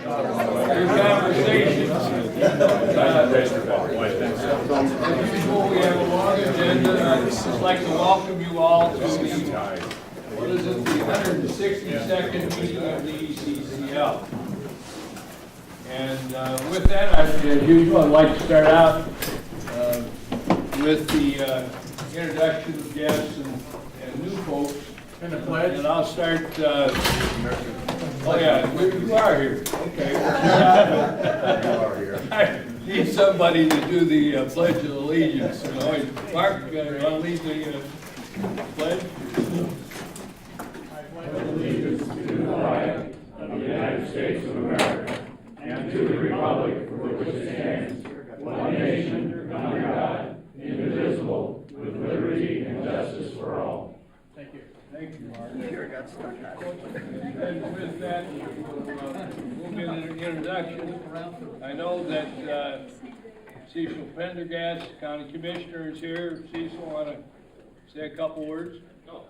Your conversation. Before we have a long agenda, I'd just like to welcome you all to the, what is it, the 162nd meeting of the ECCL. And with that, as usual, I'd like to start out with the introduction of guests and new folks. And the pledge. And I'll start. Oh yeah, you are here. Okay. You are here. I need somebody to do the Pledge of Allegiance. You know, Mark, you want to lead the pledge? I pledge allegiance to the flag of the United States of America and to the republic for which it stands, one nation, under God, indivisible, with liberty and justice for all. Thank you. Thank you, Mark. And with that, we'll get an introduction. I know that Cecil Pendergast, County Commissioner, is here. Cecil, want to say a couple words? Oh,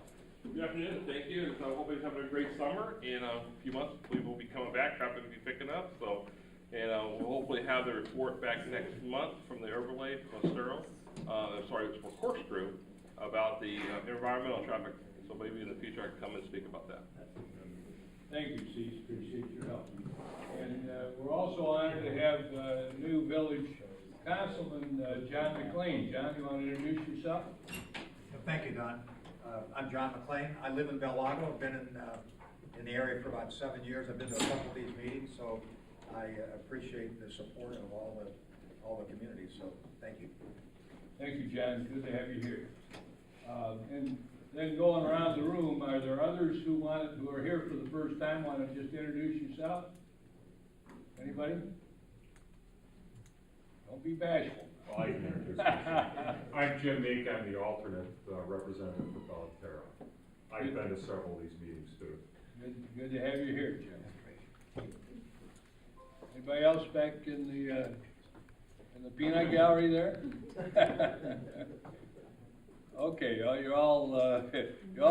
good afternoon. Thank you. So I hope everybody's having a great summer. In a few months, we will be coming back. Traffic will be picking up. So, and we'll hopefully have the report back next month from the overlay from Estero. Sorry, it was for Corkscrew about the environmental traffic. So maybe in the future I can come and speak about that. Thank you, Cecil. Appreciate your help. And we're also honored to have new village councilman, John McLean. John, you want to introduce yourself? Thank you, Don. I'm John McLean. I live in Bel Lago. I've been in the area for about 7 years. I've been to a couple of these meetings, so I appreciate the support of all the communities. So thank you. Thank you, John. Good to have you here. And then going around the room, are there others who are here for the first time, want to just introduce yourself? Anybody? Don't be bashful. Well, I can introduce myself. I'm Jim Meek. I'm the alternate representative for Estero. I've been to several of these meetings too. Good to have you here, Jim. Anybody else back in the peanut gallery there? Okay, you're all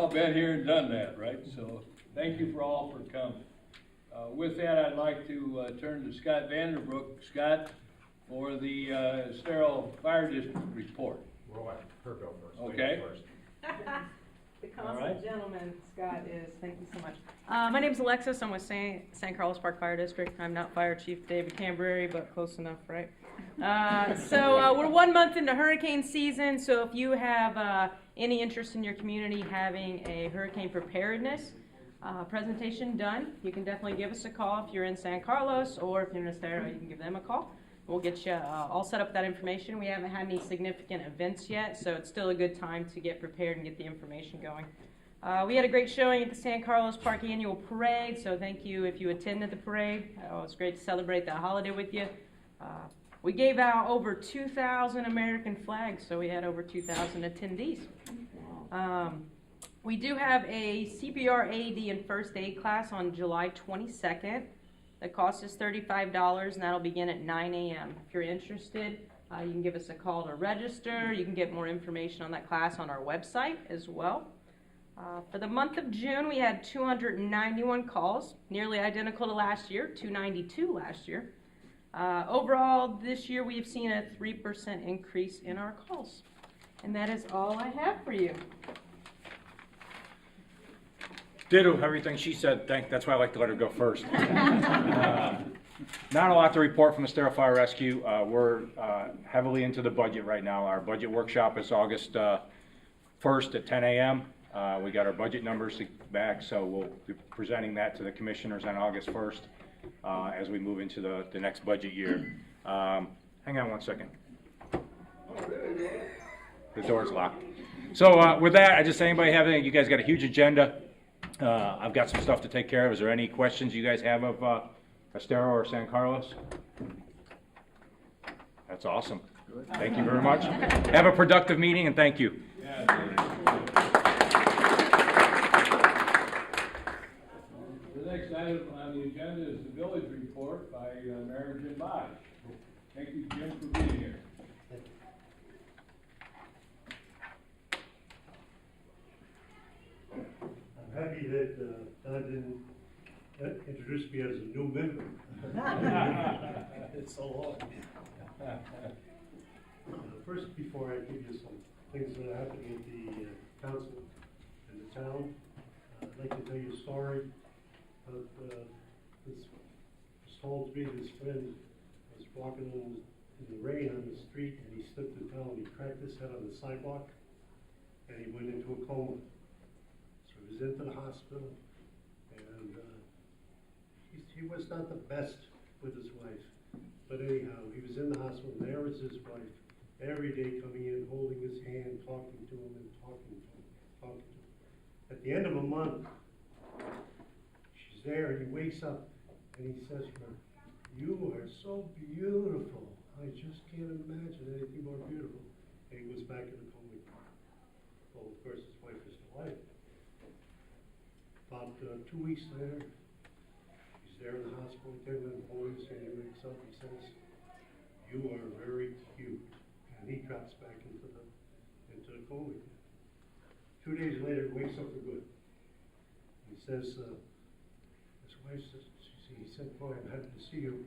been here and done that, right? So thank you for all for coming. With that, I'd like to turn to Scott Vanderbrook. Scott, for the Estero Fire District report. We'll let her go first. Okay. The consummate gentleman, Scott, is. Thank you so much. My name's Alexis. I'm with San Carlos Park Fire District. I'm not Fire Chief David Cambreri, but close enough, right? So we're 1 month into hurricane season, so if you have any interest in your community having a hurricane preparedness presentation done, you can definitely give us a call if you're in San Carlos, or if you're in Estero, you can give them a call. We'll get you all set up with that information. We haven't had any significant events yet, so it's still a good time to get prepared and get the information going. We had a great showing at the San Carlos Park Annual Parade, so thank you if you attended the parade. It was great to celebrate that holiday with you. We gave out over 2,000 American flags, so we had over 2,000 attendees. We do have a CPR, AED, and first aid class on July 22nd. The cost is $35, and that'll begin at 9 a.m. If you're interested, you can give us a call to register. You can get more information on that class on our website as well. For the month of June, we had 291 calls, nearly identical to last year, 292 last year. Overall, this year we have seen a 3% increase in our calls. And that is all I have for you. Ditto everything she said. That's why I like to let her go first. Not a lot to report from the Estero Fire Rescue. We're heavily into the budget right now. Our budget workshop is August 1st at 10 a.m. We got our budget numbers back, so we'll be presenting that to the commissioners on August 1st as we move into the next budget year. Hang on one second. The door's locked. So with that, I just say, anybody have anything? You guys got a huge agenda. I've got some stuff to take care of. Is there any questions you guys have of Estero or San Carlos? That's awesome. Thank you very much. Have a productive meeting, and thank you. Yeah, the next item on the agenda is the village report by Mayor Jim Bosch. Thank you, Jim, for being here. I'm happy that Don didn't introduced me as a new member. It's so long. First, before I give you some things that are happening at the council and the town, I'd like to tell you a story of this was told to me. This friend was walking in the rain on the street, and he slipped and fell, and he cracked his head on the sidewalk, and he went into a coma. So he was into the hospital, and he was not the best with his wife. But anyhow, he was in the hospital, and there was his wife, every day coming in, holding his hand, talking to him, and talking to him, talking to him. At the end of a month, she's there, and he wakes up, and he says to her, "You are so beautiful. I just can't imagine anything more beautiful." And he goes back in the coma. Well, of course, his wife is still alive. About 2 weeks later, he's there in the hospital, taking him home, and he wakes up, he says, "You are very cute." And he drops back into the coma again. 2 days later, he wakes up for good. He says, his wife says, he said, "Boy, I'm happy to see you."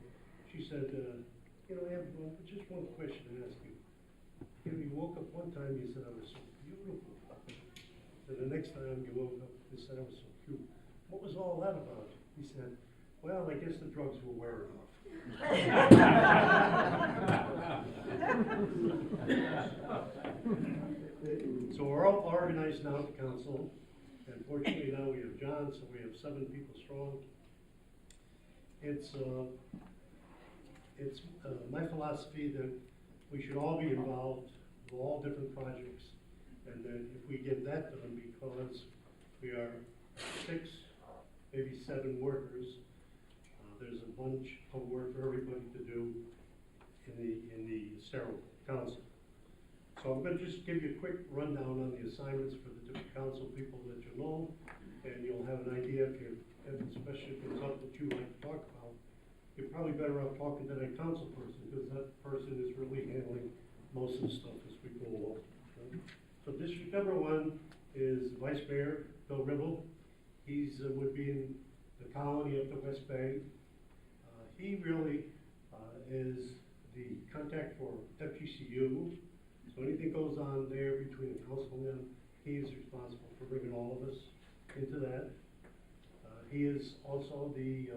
She said, "You know, I have just one question to ask you. You know, you woke up one time, you said I was so beautiful. Then the next time you woke up, you said I was so cute. What was all that about?" He said, "Well, I guess the drugs were wearing off." So we're all organized now at the council, and fortunately now we have John, so we have 7 people strong. It's my philosophy that we should all be involved with all different projects, and that if we get that done, because we are 6, maybe 7 workers, there's a bunch of work for everybody to do in the Estero Council. So I'm going to just give you a quick rundown on the assignments for the different council people that you know, and you'll have an idea if you, especially if it's something that you like to talk about. You're probably better off talking to that council person, because that person is really handling most of the stuff as we go along. Okay? So district number 1 is Vice Mayor Bill Ribble. He's would be in the colony of the West Bay. He really is the contact for FGCU. So anything goes on there between the councilmen, he is responsible for bringing all of us into that. He is also the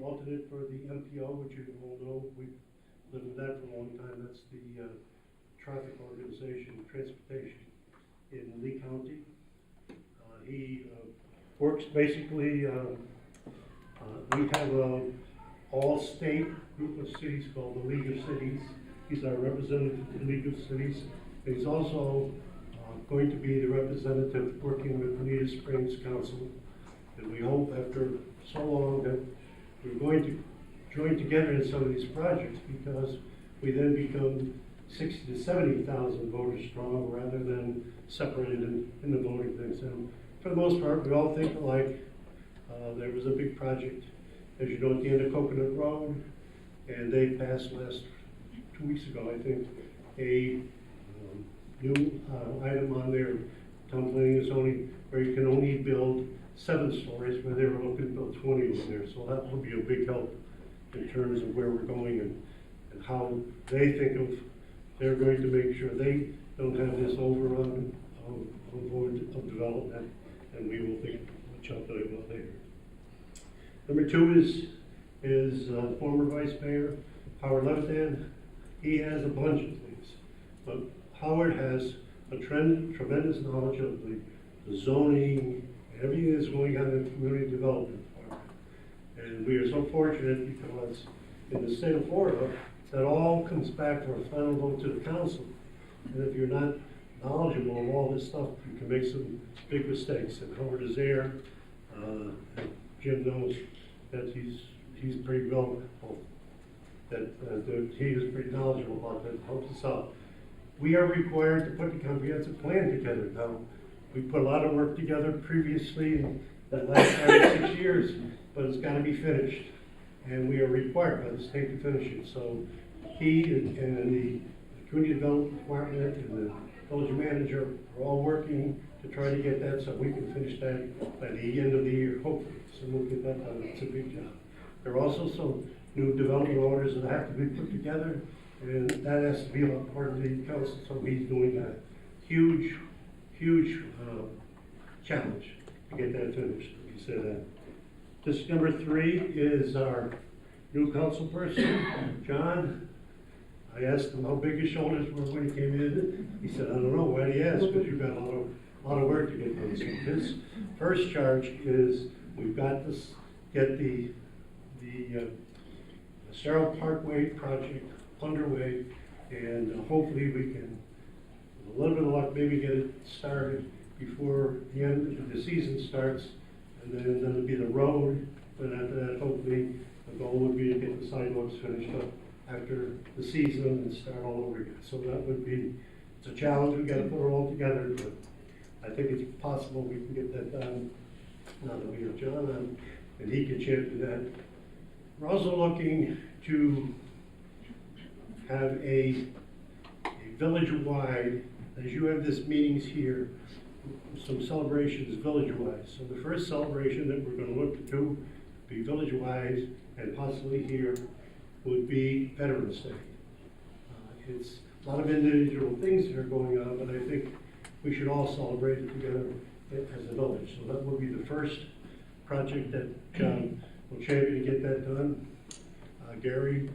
alternate for the MPO, which you all know. We've lived with that for a long time. That's the traffic organization, transportation in Lee County. He works basically, we have a all-state group of cities called the League of Cities. He's our representative to the League of Cities. He's also going to be the representative working with Bonita Springs Council. And we hope after so long that we're going to join together in some of these projects, because we then become 60 to 70,000 voters strong rather than separated in the voting things. And for the most part, we all think alike. There was a big project, as you know, at the end of Coconut Road, and they passed last 2 weeks ago, I think, a new item on their town planning and zoning where you can only build 7 stories, where they were looking to build 20 over there. So that will be a big help in terms of where we're going and how they think of, they're going to make sure they don't have this overrun of development, and we will think, watch out that I go there. Number 2 is former Vice Mayor Howard Levitan. He has a bunch of things, but Howard has a tremendous knowledge of the zoning, everything that's going on in the community development department. And we are so fortunate because in the state of Florida, that all comes back for a final vote to the council. And if you're not knowledgeable of all this stuff, you can make some big mistakes. And Howard is there. Jim knows that he's pretty well, that he is pretty knowledgeable about that, helps us out. We are required to put the comprehensive plan together. Now, we put a lot of work together previously in the last 5 or 6 years, but it's got to be finished. And we are required by the state to finish it. So he and the community development department and the village manager are all working to try to get that so we can finish that by the end of the year, hopefully. So we'll get that done. It's a big job. There are also some new development orders that have to be put together, and that has to be on part of the council, so he's doing a huge challenge to get that finished. He said that. This number 3 is our new council person, John. I asked him how big his shoulders were when he came in. He said, I don't know. Why do you ask? Because you've got a lot of work to get done. So his first charge is we've got to get the Estero Parkway project underway, and hopefully we can, with a little bit of luck, maybe get it started before the end of the season starts, and then it'll be the road. But after that, hopefully, the goal would be to get the sidewalks finished up after the season and start all over again. So that would be, it's a challenge. We've got to put it all together, but I think it's possible we can get that done now that we have John on, and he can champion that. We're also looking to have a village-wide, as you have this meetings here, some celebrations village-wide. So the first celebration that we're going to look to do, be village-wide and possibly here, would be Veterans Day. It's a lot of individual things that are going on, but I think we should all celebrate it together as a village. So that will be the first project that John will champion to get that done. Gary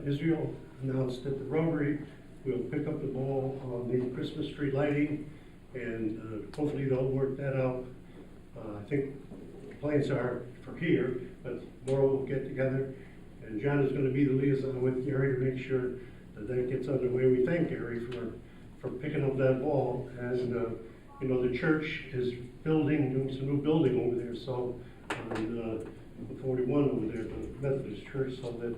Israel announced at the Rotary we'll pick up the ball on the Christmas tree lighting, and hopefully they'll work that out. I think the plans are for here, but tomorrow we'll get together, and John is going to be the liaison with Gary to make sure that that gets underway. We thank Gary for picking up that ball, and you know, the church is doing some new building over there, so on the 41 over there, the Methodist Church, so that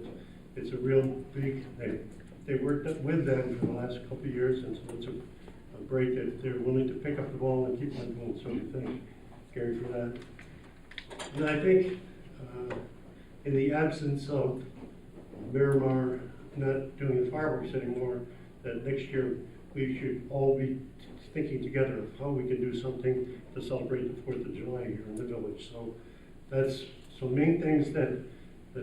it's a real big thing. They worked up with them for the last couple of years, and so it's a great that they're willing to pick up the ball and keep on going. So we thank Gary for that. And I think in the absence of Miramar not doing the fireworks anymore, that next year we should all be thinking together of how we can do something to celebrate the 4th of July here in the village. So that's some main things that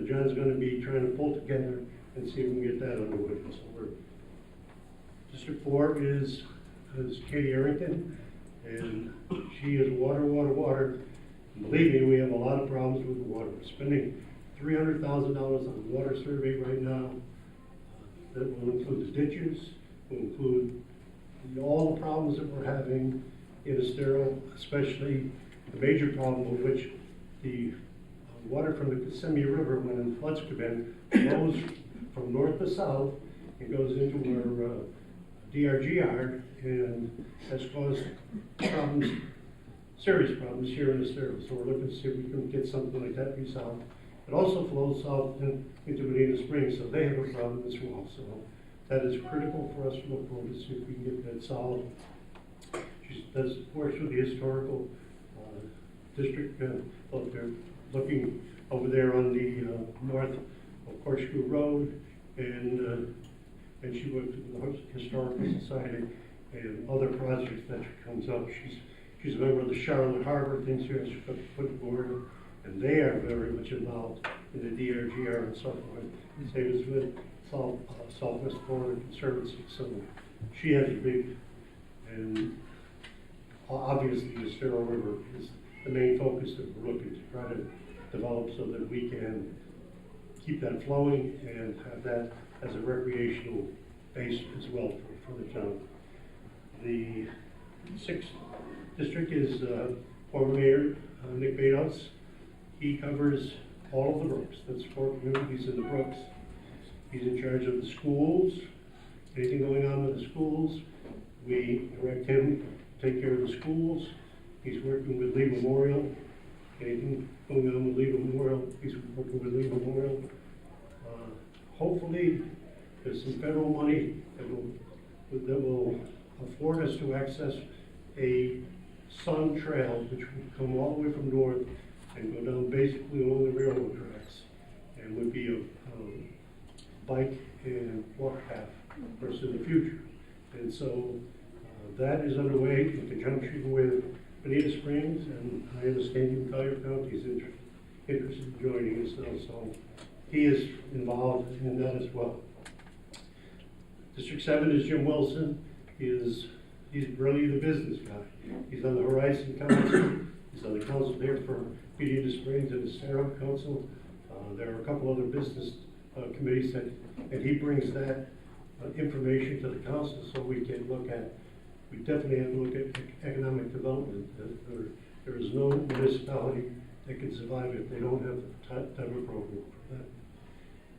John's going to be trying to pull together and see if we can get that underway. So District 4 is Katie Arrington, and she is water. And believe me, we have a lot of problems with the water. We're spending $300,000 on the water survey right now. That will include the ditches, will include all the problems that we're having in Estero, especially the major problem of which the water from the Kissimmee River, when the floods come in, flows from north to south and goes into our DRG are, and has caused problems, serious problems here in Estero. So we're looking to see if we can get something like that resolved. It also flows south into Medina Springs, so they have a problem as well. So that is critical for us to look forward to see if we can get that solved. She does works with the historical district. Look, they're looking over there on the north of Corkscrew Road, and she works with the Historical Society and other projects that comes up. She's a member of the Charlotte Harbor things here. She put forward, and they are very much involved in the DRGR and so forth. Same as with Southwest Florida Conservancy. So she has a big, and obviously the Estero River is the main focus that we're looking to try to develop so that we can keep that flowing and have that as a recreational base as well for the town. The 6th district is former Mayor Nick Bados. He covers all of the Brooks. That's 4 communities in the Brooks. He's in charge of the schools. Anything going on with the schools, we direct him to take care of the schools. He's working with Lee Memorial. Anything going on with Lee Memorial, he's working with Lee Memorial. Hopefully, there's some federal money that will afford us to access a Sun Trail, which would come all the way from north and go down basically along the railroad tracks, and would be a bike and walk path for us in the future. And so That is underway in conjunction with Bonita Springs, and I understand even Collier County is interested in joining us now, so he is involved in that as well. District 7 is Jim Wilson. He's really the business guy. He's on the Horizon Council. He's on the council there for Bonita Springs and Estero Council. There are a couple other business committees and he brings that information to the council so we can look at, we definitely have to look at economic development. There is no municipality that can survive if they don't have the type of program for that.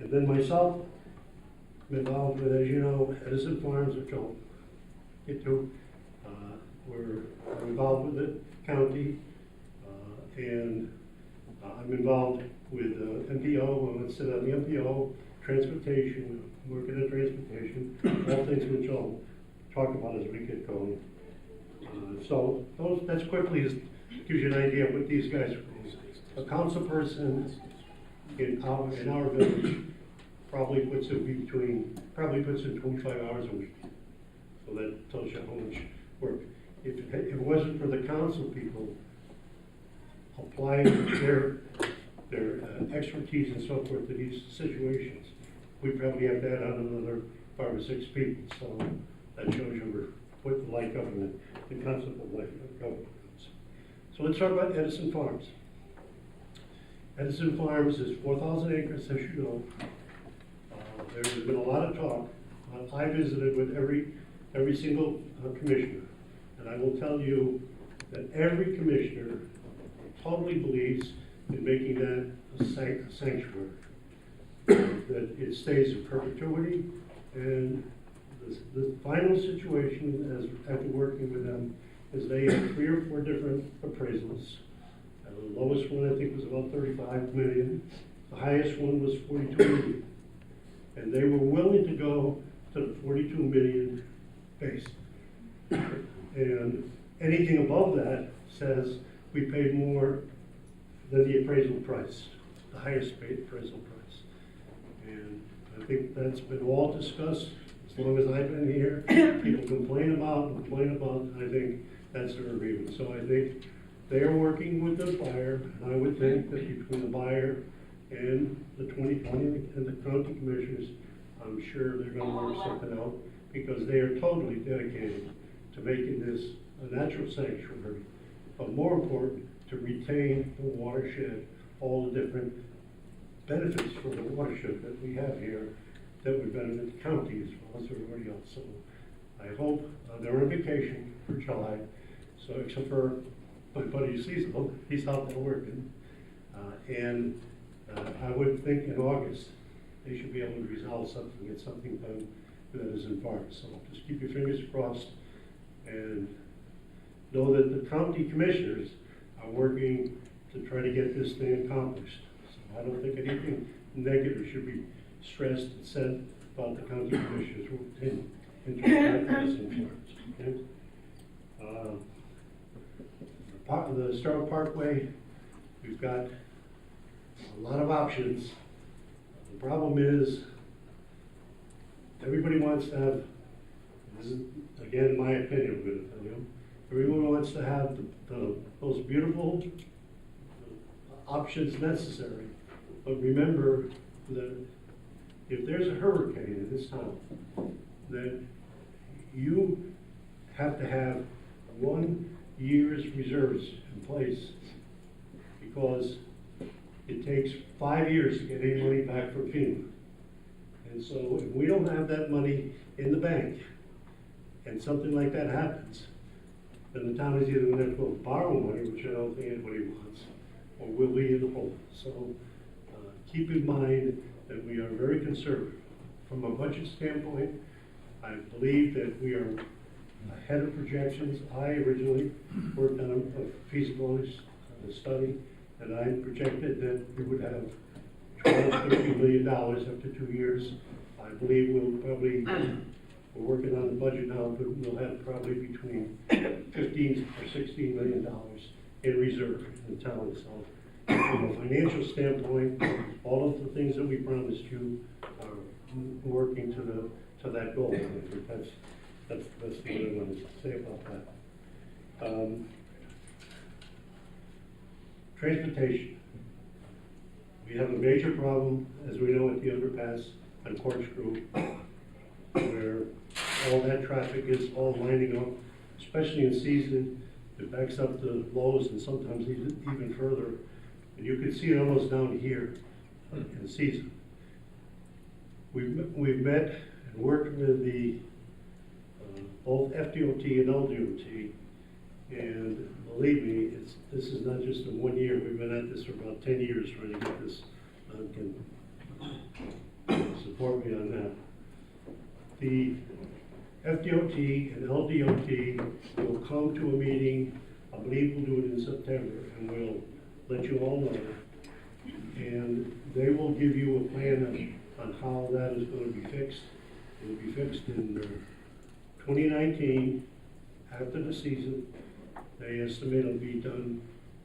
And then myself, I'm involved with, as you know, Edison Farms, which I'll get to. I'm involved with the county, and I'm involved with MPO. I'm sit on the MPO, transportation, working at transportation, all things which I'll talk about as we get going. So that's quickly gives you an idea of what these guys are doing. A council person in our village probably puts in 25 hours a week. So that tells you how much work. If it wasn't for the council people applying their expertise and so forth to these situations, we probably have to add on another 5 or 6 people. So that shows you what the light government, the concept of light government is. So let's talk about Edison Farms. Edison Farms is 4,000 acres, as you know. There's been a lot of talk. I visited with every single commissioner, and I will tell you that every commissioner totally believes in making that a sanctuary, that it stays in perpetuity, and the final situation, after working with them, is they have 3 or 4 different appraisals. The lowest one I think was about 35 million. The highest one was 42 million. And they were willing to go to the 42 million base. And anything above that says we paid more than the appraisal price, the highest paid appraisal price. And I think that's been all discussed as long as I've been here. People complain about, and I think that's their agreement. So I think they are working with the buyer, and I would think that between the buyer and the 2020 and the county commissioners, I'm sure they're going to work something out, because they are totally dedicated to making this a natural sanctuary, but more important, to retain the watershed, all the different benefits for the watershed that we have here that would benefit the county as well as everybody else. So I hope they're on vacation for July, so except for my buddy Cecil, he's out there working. I would think in August, they should be able to resolve something, get something done that is in part. So just keep your fingers crossed and know that the county commissioners are working to try to get this thing accomplished. So I don't think anything negative should be stressed and said about the county commissioners in terms of Edison Farms. Okay? The Estero Parkway, we've got a lot of options. The problem is, everybody wants to have, this is again my opinion, I'm going to tell you, everyone wants to have the most beautiful options necessary. But remember that if there's a hurricane in this town, then you have to have 1 year's reserves in place, because it takes 5 years to get any money back from FEMA. And so if we don't have that money in the bank and something like that happens, then the town is either going to have to go borrow money, which I don't think anybody wants, or we'll be in the hole. So keep in mind that we are very conservative. From a budget standpoint, I believe that we are ahead of projections. I originally worked on a feasibility study, and I projected that we would have $12–13 million after 2 years. I believe we're working on the budget now, but we'll have probably between $15 or $16 million in reserve in the town. So from a financial standpoint, all of the things that we promised you are working to that goal. That's what I wanted to say about that. Transportation. We have a major problem, as we know, at the underpass on Corkscrew, where all that traffic is all lining up, especially in season. It backs up to Lowe's and sometimes even further. And you can see it almost down here in season. We've met and worked with the both FDOT and LDOT, and believe me, this is not just in 1 year. We've been at this for about 10 years trying to get this. Can support me on that. The FDOT and LDOT will come to a meeting. I believe we'll do it in September, and we'll let you all know. And they will give you a plan on how that is going to be fixed. It will be fixed in 2019, after the season. They estimate it'll be done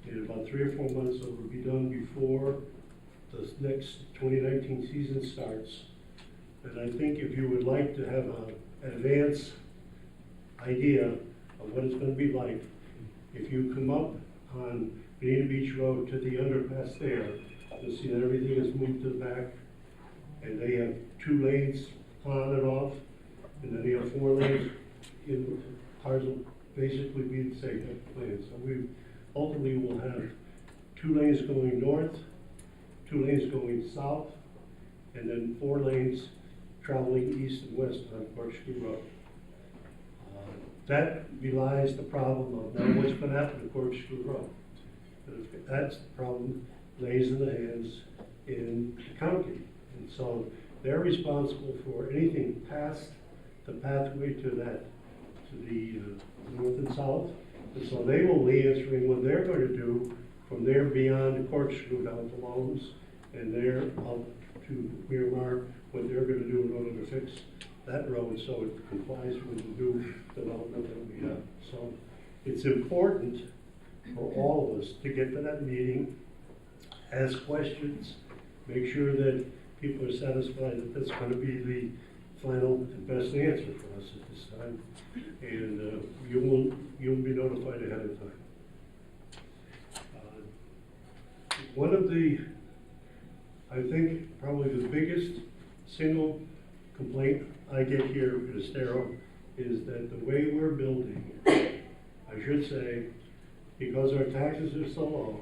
in about 3 or 4 months, so it'll be done before the next 2019 season starts. And I think if you would like to have an advance idea of what it's going to be like, if you come up on Bonita Beach Road to the underpass there, you'll see that everything is moved to the back, and they have 2 lanes on and off, and then they have 4 lanes. Cars will basically be the same type of plan. So we ultimately will have 2 lanes going north, 2 lanes going south, and then 4 lanes traveling east and west on Corkscrew Road. That belies the problem of now what's going to happen to Corkscrew Road. That's the problem lays in the hands in the county. And so they're responsible for anything past the pathway to the north and south. And so they will be answering what they're going to do from there beyond the Corkscrew down to Lowe's, and there up to Miramar, what they're going to do in order to fix that road so it complies with the new development that we have. So it's important for all of us to get to that meeting, ask questions, make sure that people are satisfied that that's going to be the final and best answer for us at this time. And you'll be notified ahead of time. One of the, I think, probably the biggest single complaint I get here at Estero is that the way we're building, I should say, because our taxes are so low,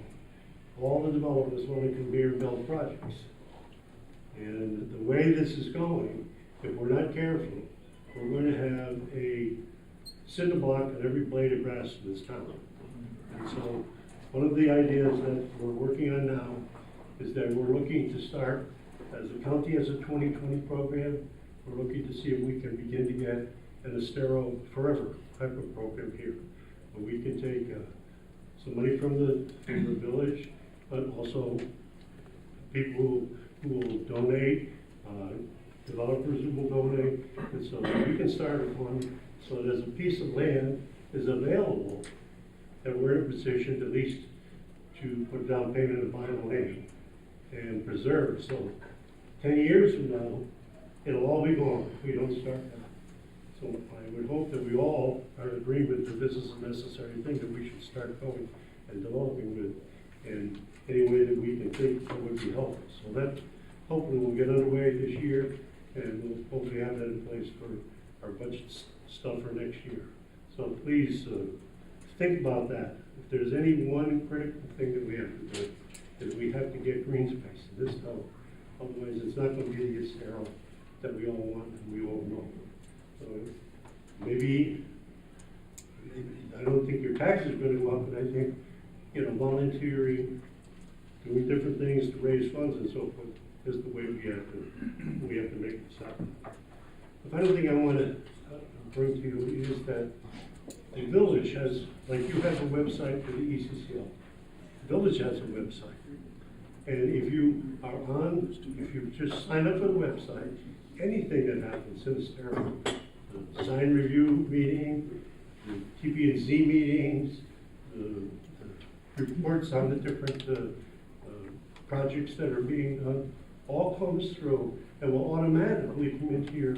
all the developers want to come here and build projects. And the way this is going, if we're not careful, we're going to have a cinder block on every blade of grass in this town. And so one of the ideas that we're working on now is that we're looking to start, as the county has a 2020 program, we're looking to see if we can begin to get an Estero Forever type of program here, where we can take some money from the village, but also people who will donate, developers who will donate, and so we can start a fund so that as a piece of land is available, that we're in a position at least to put down payment and buy the land and preserve. So 10 years from now, it'll all be gone if we don't start now. So I would hope that we all are in agreement that this is a necessary thing that we should start going and developing with, and any way that we can think that would be helpful. So that hopefully will get underway this year, and we'll hopefully have that in place for our budget stuff for next year. So please think about that. If there's any one critical thing that we have to do, is we have to get green space in this town. Otherwise, it's not going to be the Estero that we all want and we all know. So maybe I don't think your taxes are going to go up, but I think, volunteering, doing different things to raise funds and so forth is the way we have to make this happen. The final thing I want to bring to you is that the village has, like you have a website for the ECCL. The village has a website. And if you are if you just sign up for the website, anything that happens in Estero, the design review meeting, the TP&Z meetings, the reports on the different projects that are being done, all comes through and will automatically come into your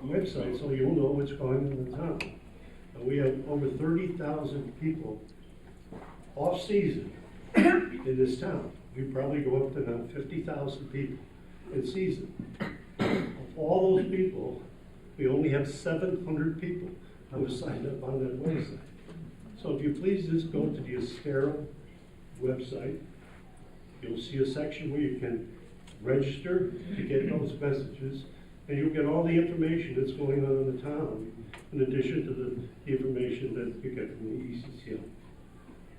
website so you'll know what's going on in the town. And we have over 30,000 people off-season in this town. We probably go up to now 50,000 people in season. Of all those people, we only have 700 people who have signed up on that website. So if you please just go to the Estero website, you'll see a section where you can register to get those messages, and you'll get all the information that's going on in the town, in addition to the information that you get from the ECCL.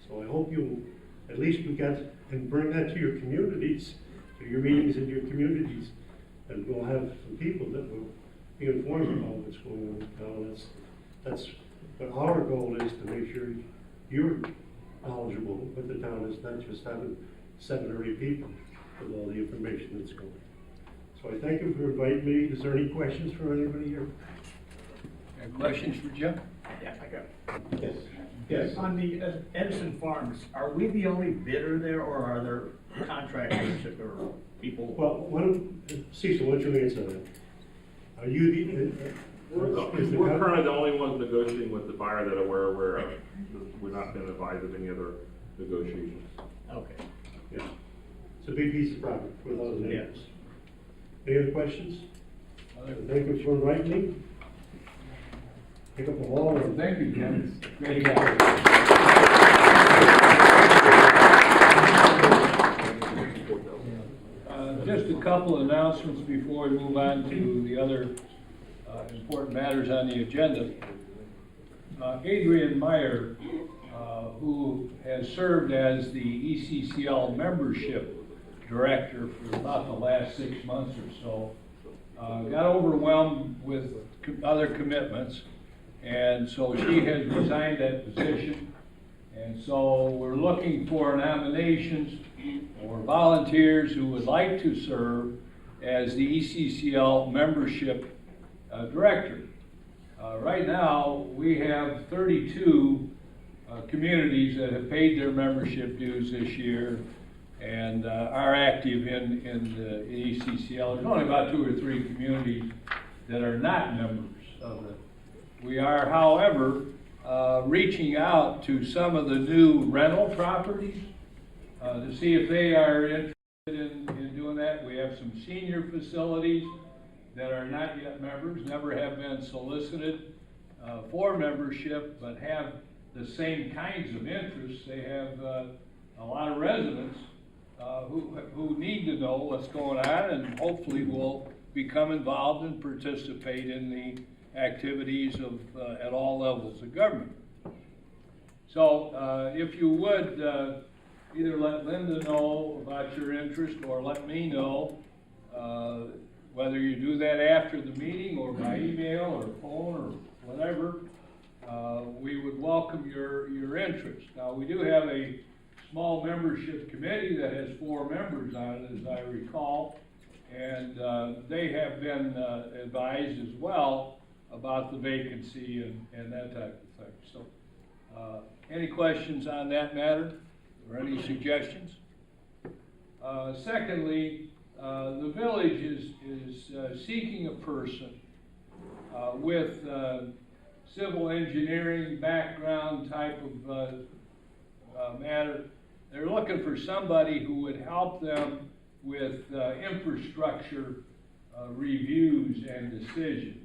So I hope you, at least you get, and bring that to your communities, to your meetings in your communities, and we'll have some people that will be informed about what's going on in the town. That's what our goal is, to make sure you're knowledgeable what the town is, not just having 7 or 8 people with all the information that's going. So I thank you for inviting me. Is there any questions for anybody here? Any questions for Jim? Yeah, I got it. Yes. Yes. On the Edison Farms, are we the only bidder there, or are there contractors or people? Well, Cecil, why don't you answer that? Are you We're currently the only ones negotiating with the buyer that we're aware of. We've not been advised of any other negotiations. Okay. Yeah. It's a big piece of property without a name. Any other questions? Thank you for inviting me. Pick up the ball. Thank you, Ken. Great Just a couple announcements before we move on to the other important matters on the agenda. Adrian Meyer, who has served as the ECCL membership director for about the last 6 months or so, got overwhelmed with other commitments, and so she has resigned that position. And so we're looking for nominations or volunteers who would like to serve as the ECCL membership director. Right now, we have 32 communities that have paid their membership dues this year and are active in the ECCL. There's only about 2 or 3 communities that are not members of it. We are, however, reaching out to some of the new rental properties to see if they are interested in doing that. We have some senior facilities that are not yet members, never have been solicited for membership, but have the same kinds of interests. They have a lot of residents who need to know what's going on, and hopefully will become involved and participate in the activities of at all levels of government. So if you would either let Linda know about your interest or let me know, whether you do that after the meeting or by email or phone or whatever, we would welcome your interest. Now, we do have a small membership committee that has 4 members on it, as I recall, and they have been advised as well about the vacancy and that type of thing. So, any questions on that matter or any suggestions? Secondly, the village is seeking a person with civil engineering background type of matter. They're looking for somebody who would help them with infrastructure reviews and decisions.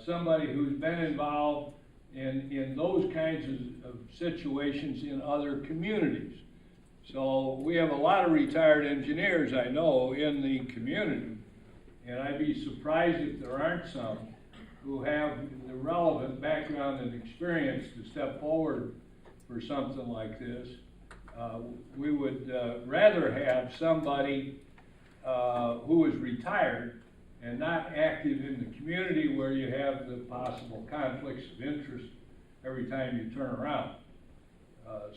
Somebody who's been involved in those kinds of situations in other communities. So we have a lot of retired engineers, I know, in the community, and I'd be surprised if there aren't some who have the relevant background and experience to step forward for something like this. We would rather have somebody who is retired and not active in the community, where you have the possible conflicts of interest every time you turn around.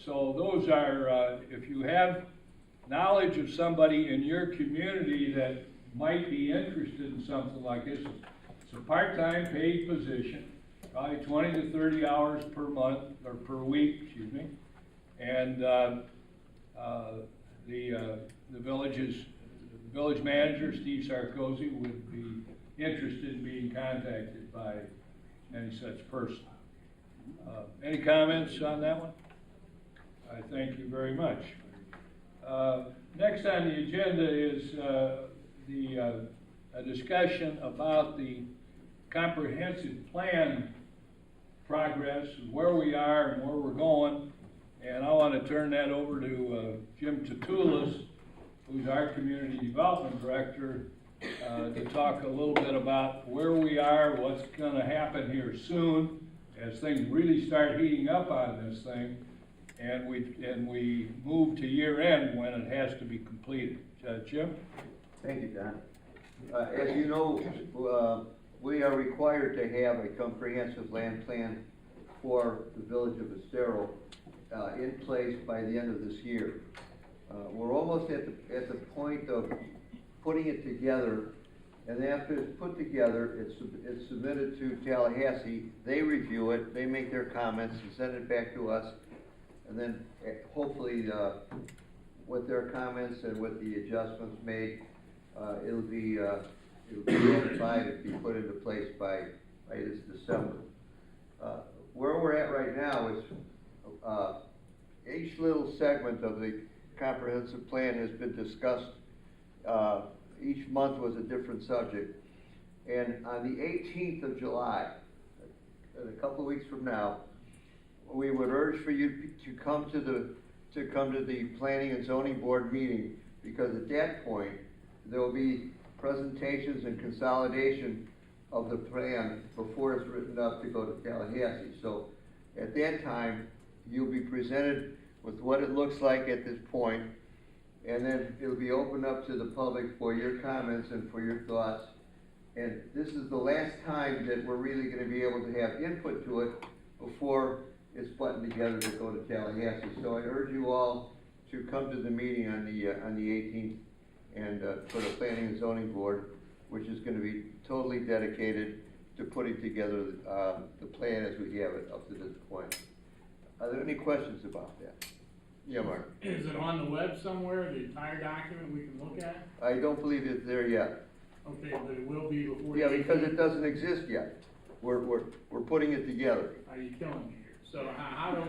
So those are, if you have knowledge of somebody in your community that might be interested in something like this, it's a part-time paid position, probably 20 to 30 hours per month, or per week, excuse me. And the village manager, Steve Sarkozy, would be interested in being contacted by any such person. Any comments on that one? I thank you very much. Next on the agenda is a discussion about the comprehensive plan progress, where we are and where we're going. And I want to turn that over to Jim Tutulis, who's our Community Development Director, to talk a little bit about where we are, what's going to happen here soon, as things really start heating up on this thing, and we move to year end when it has to be completed. Jim? Thank you, Don. As you know, we are required to have a comprehensive land plan for the village of Estero in place by the end of this year. We're almost at the point of putting it together, and after it's put together, it's submitted to Tallahassee. They review it, they make their comments and send it back to us, and then hopefully with their comments and with the adjustments made, it'll be ratified and be put into place by this December. Where we're at right now is each little segment of the comprehensive plan has been discussed. Each month was a different subject. And on the 18th of July, a couple of weeks from now, we would urge for you to come to the Planning and Zoning Board meeting, because at that point, there will be presentations and consolidation of the plan before it's written up to go to Tallahassee. So at that time, you'll be presented with what it looks like at this point, and then it'll be opened up to the public for your comments and for your thoughts. And this is the last time that we're really going to be able to have input to it before it's buttoned together to go to Tallahassee. So I urge you all to come to the meeting on the 18th and for the Planning and Zoning Board, which is going to be totally dedicated to putting together the plan as we have it up to this point. Are there any questions about that? Yeah, Mark. Is it on the web somewhere, the entire document we can look at? I don't believe it's there yet. Okay, but it will be before. Yeah, because it doesn't exist yet. We're putting it together. Are you killing me here? So how do,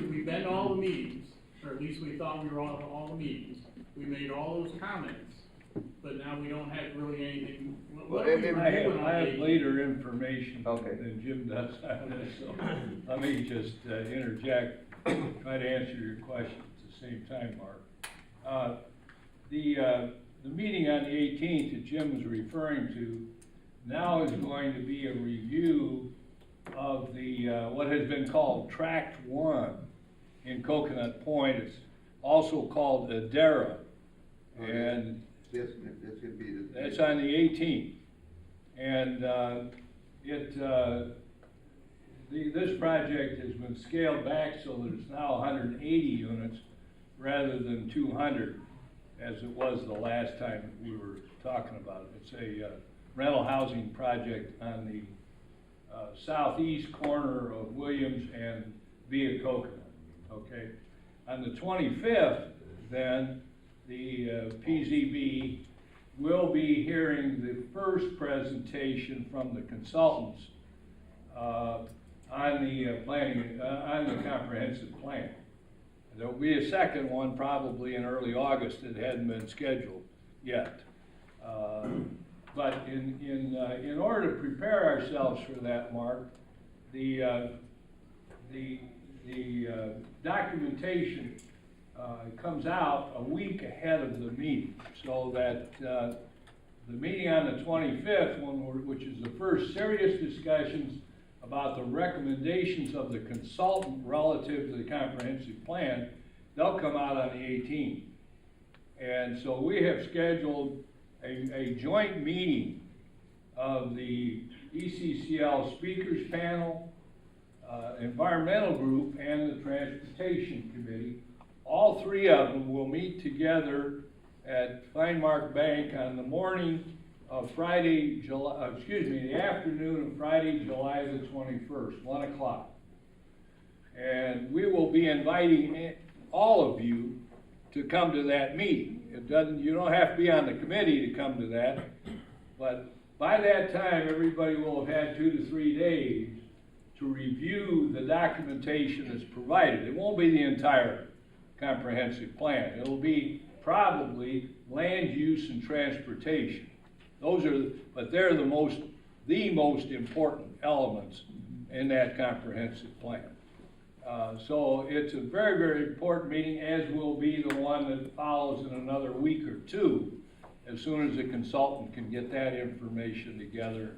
we've been to all the meetings, or at least we thought we were all the meetings. We made all those comments, but now we don't have really anything. What are we I doing on have the later information Okay. than Jim does on this, so let me just interject, try to answer your question at the same time, Mark. The meeting on the 18th that Jim was referring to now is going to be a review of the what has been called Tract 1 in Coconut Point. It's also called Estero, and That's going to be the. that's on the 18th. And this project has been scaled back so that it's now 180 units rather than 200, as it was the last time that we were talking about it. It's a rental housing project on the southeast corner of Williams and Via Coconut, okay? On the 25th, then, the PZB will be hearing the first presentation from the consultants on the planning, on the comprehensive plan. There'll be a second one probably in early August that hadn't been scheduled yet. But in order to prepare ourselves for that, Mark, the documentation comes out a week ahead of the meeting, so that the meeting on the 25th, which is the first serious discussions about the recommendations of the consultant relative to the comprehensive plan, they'll come out on the 18th. And so we have scheduled a joint meeting of the ECCL speakers panel, environmental group, and the transportation committee. All three of them will meet together at Kleinmark Bank on the morning of Friday, the afternoon of Friday, July the 21st, 1 o'clock. And we will be inviting all of you to come to that meeting. You don't have to be on the committee to come to that, but by that time, everybody will have had 2 to 3 days to review the documentation that's provided. It won't be the entire comprehensive plan. It'll be probably land use and transportation. Those are, but they're the most important elements in that comprehensive plan. So it's a very, very important meeting, as will be the one that follows in another week or two, as soon as the consultant can get that information together,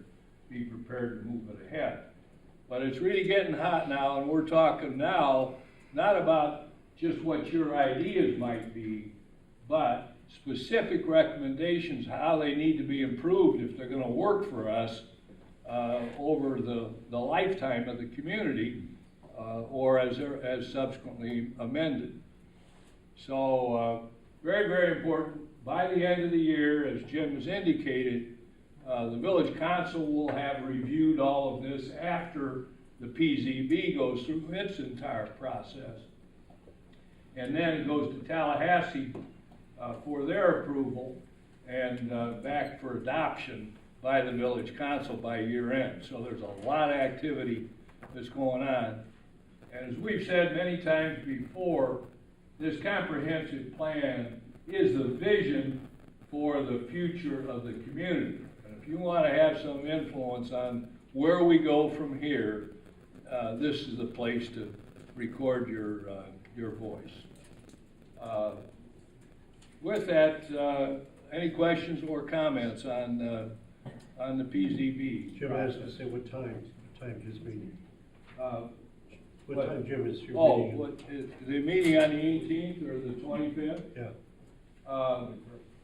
be prepared to move it ahead. But it's really getting hot now, and we're talking now not about just what your ideas might be, but specific recommendations, how they need to be improved if they're going to work for us over the lifetime of the community, or as subsequently amended. So very, very important. By the end of the year, as Jim has indicated, the village council will have reviewed all of this after the PZB goes through its entire process. And then it goes to Tallahassee for their approval and back for adoption by the village council by year end. So there's a lot of activity that's going on. And as we've said many times before, this comprehensive plan is the vision for the future of the community. And if you want to have some influence on where we go from here, this is the place to record your voice. With that, any questions or comments on the PZB? Jim asked to say what time his meeting. What time, Jim, is your Oh, meeting? what, the meeting on the 18th or the 25th? Yeah.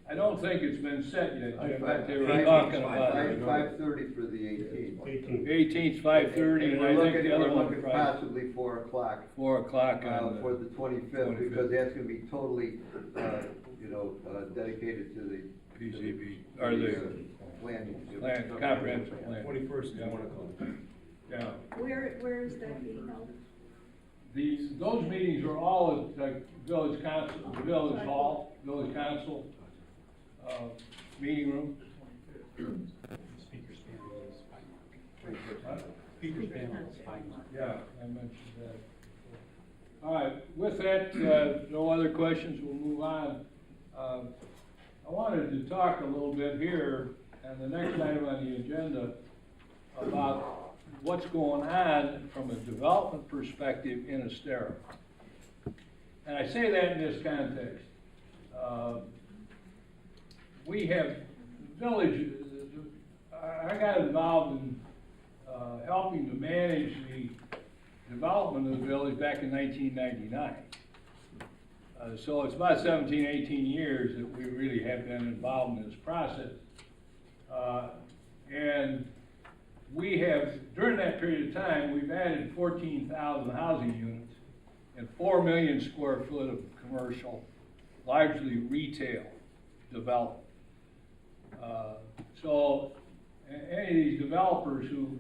I don't think it's been set yet, Jim, but they were 5:30 talking about it. 5:30 for the 18th. 18th, 5:30, and I think the other we're one looking Friday. possibly 4 o'clock. 4 o'clock on For the 25th, because that's gonna be totally, dedicated to the PZB, or the land. plan, comprehensive plan. 21st is Yeah. 1 o'clock. Yeah. Where is that being held? Those meetings are all at village council, village hall, village council, meeting room. Speaker's panel is 5 What? Speaker's panel is 5 Yeah, I mentioned that. All right, with that, no other questions, we'll move on. I wanted to talk a little bit here, and the next item on the agenda, about what's going on from a development perspective in Estero. And I say that in this context. We have village, I got involved in helping to manage the development of the village back in 1999. So it's about 17, 18 years that we really have been involved in this process. And we have, during that period of time, we've added 14,000 housing units and 4 million square foot of commercial, largely retail development. So any of these developers who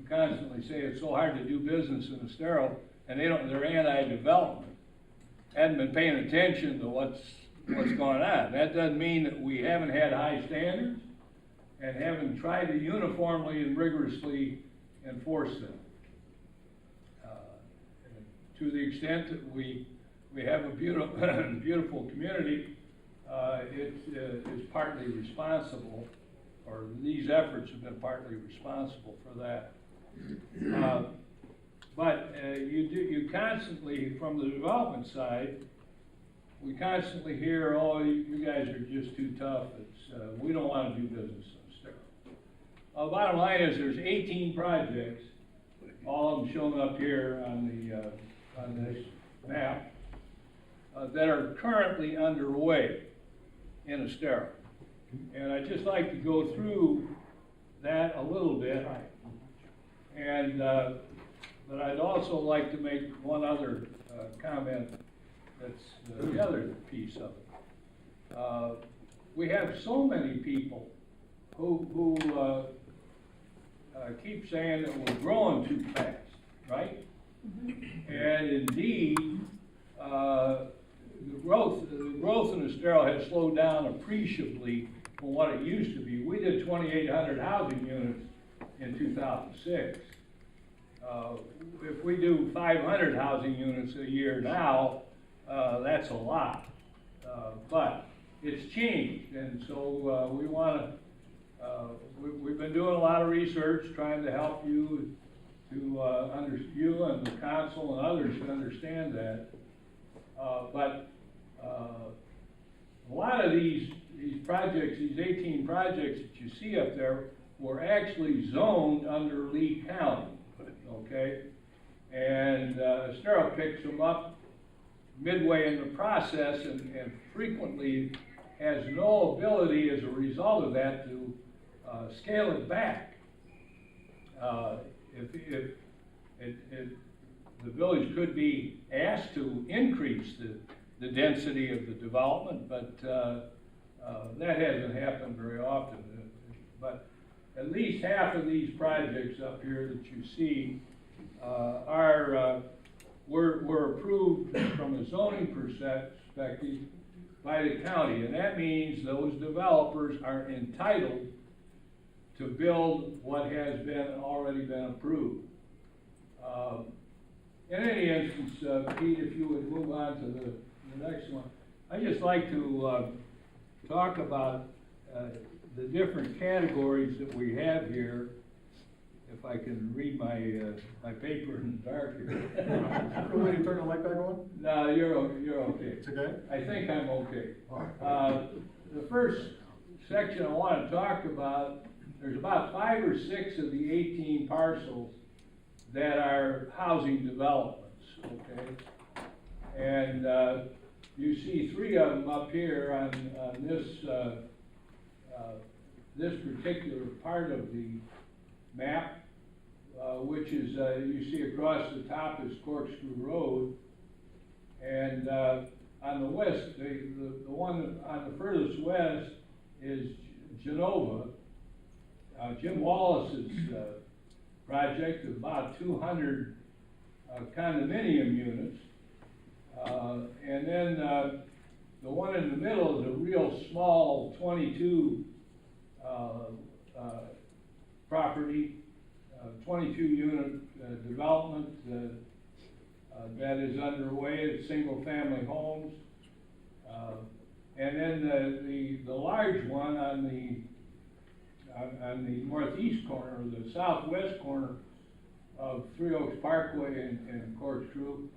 constantly say it's so hard to do business in Estero, and they're anti-development, hadn't been paying attention to what's going on. That doesn't mean that we haven't had high standards and haven't tried to uniformly and rigorously enforce them. To the extent that we have a beautiful community, it is partly responsible, or these efforts have been partly responsible for that. But you constantly, from the development side, we constantly hear, oh, you guys are just too tough. We don't want to do business in Estero. Bottom line is there's 18 projects, all of them shown up here on this map, that are currently underway in Estero. And I'd just like to go through that a little bit. And but I'd also like to make one other comment that's the other piece of it. We have so many people who keep saying that we're growing too fast, right? And indeed, the growth in Estero has slowed down appreciably from what it used to be. We did 2,800 housing units in 2006. If we do 500 housing units a year now, that's a lot. But it's changed, and so we want to, we've been doing a lot of research trying to help you to you and the council and others to understand that. But a lot of these projects, these 18 projects that you see up there, were actually zoned under Lee County, okay? And Estero picks them up midway in the process and frequently has no ability as a result of that to scale it back. If the village could be asked to increase the density of the development, but that hasn't happened very often. But at least half of these projects up here that you see were approved from a zoning perspective by the county, and that means those developers are entitled to build what has already been approved. In any instance, Pete, if you would move on to the next one, I'd just like to talk about the different categories that we have here. If I can read my paper in the dark here. Are we to turn the light back on? No, you're okay. It's okay? I think I'm okay. All right. The first section I want to talk about, there's about 5 or 6 of the 18 parcels that are housing developments, okay? And you see 3 of them up here on this particular part of the map, which is, you see across the top is Corkscrew Road. And on the west, the one on the furthest west is Genova. Jim Wallace's project of about 200 condominium units. And then the one in the middle is a real small 22 property, 22 unit development that is underway. It's single family homes. And then the large one on the northeast corner, or the southwest corner of Three Oaks Parkway and Corkscrew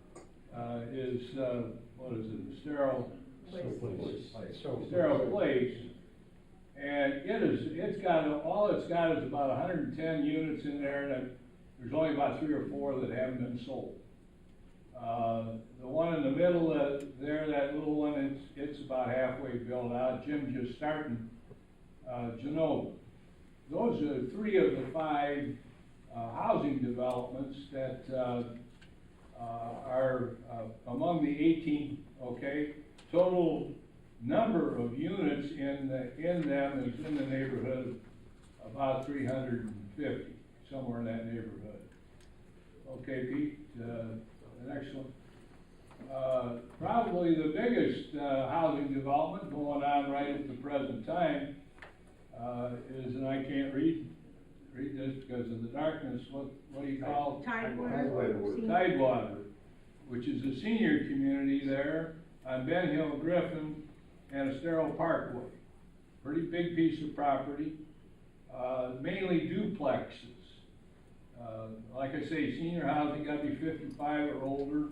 is, what is it, Estero Place. And it's got, all it's got is about 110 units in there, and there's only about 3 or 4 that haven't been sold. The one in the middle there, that little one, it's about halfway built out. Jim's just starting Genova. Those are 3 of the 5 housing developments that are among the 18, okay? Total number of units in them is in the neighborhood of about 350, somewhere in that neighborhood. Okay, Pete, the next one. Probably the biggest housing development going on right at the present time is, and I can't read this because of the darkness, what do you call it? Tidewater, which is a senior community there on Ben Hill Griffin and Estero Parkway. Pretty big piece of property, mainly duplexes. Like I say, senior housing got to be 55 or older,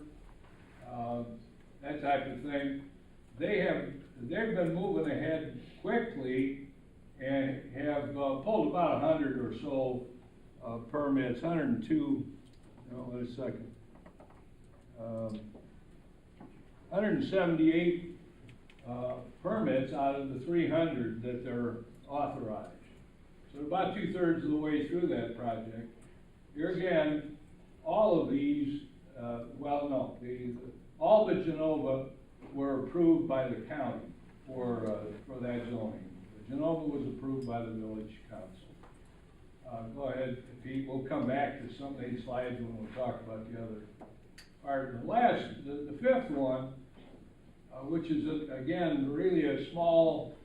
that type of thing. They've been moving ahead quickly and have pulled about 100 or so permits, 102, no, wait a second, 178 permits out of the 300 that they're authorized. So about 2/3 of the way through that project. Here again, all of these, all but Genova were approved by the county for that zoning. Genova was approved by the village council. Go ahead, Pete. We'll come back to some of these slides when we'll talk about the other part. The 5th one, which is again really a small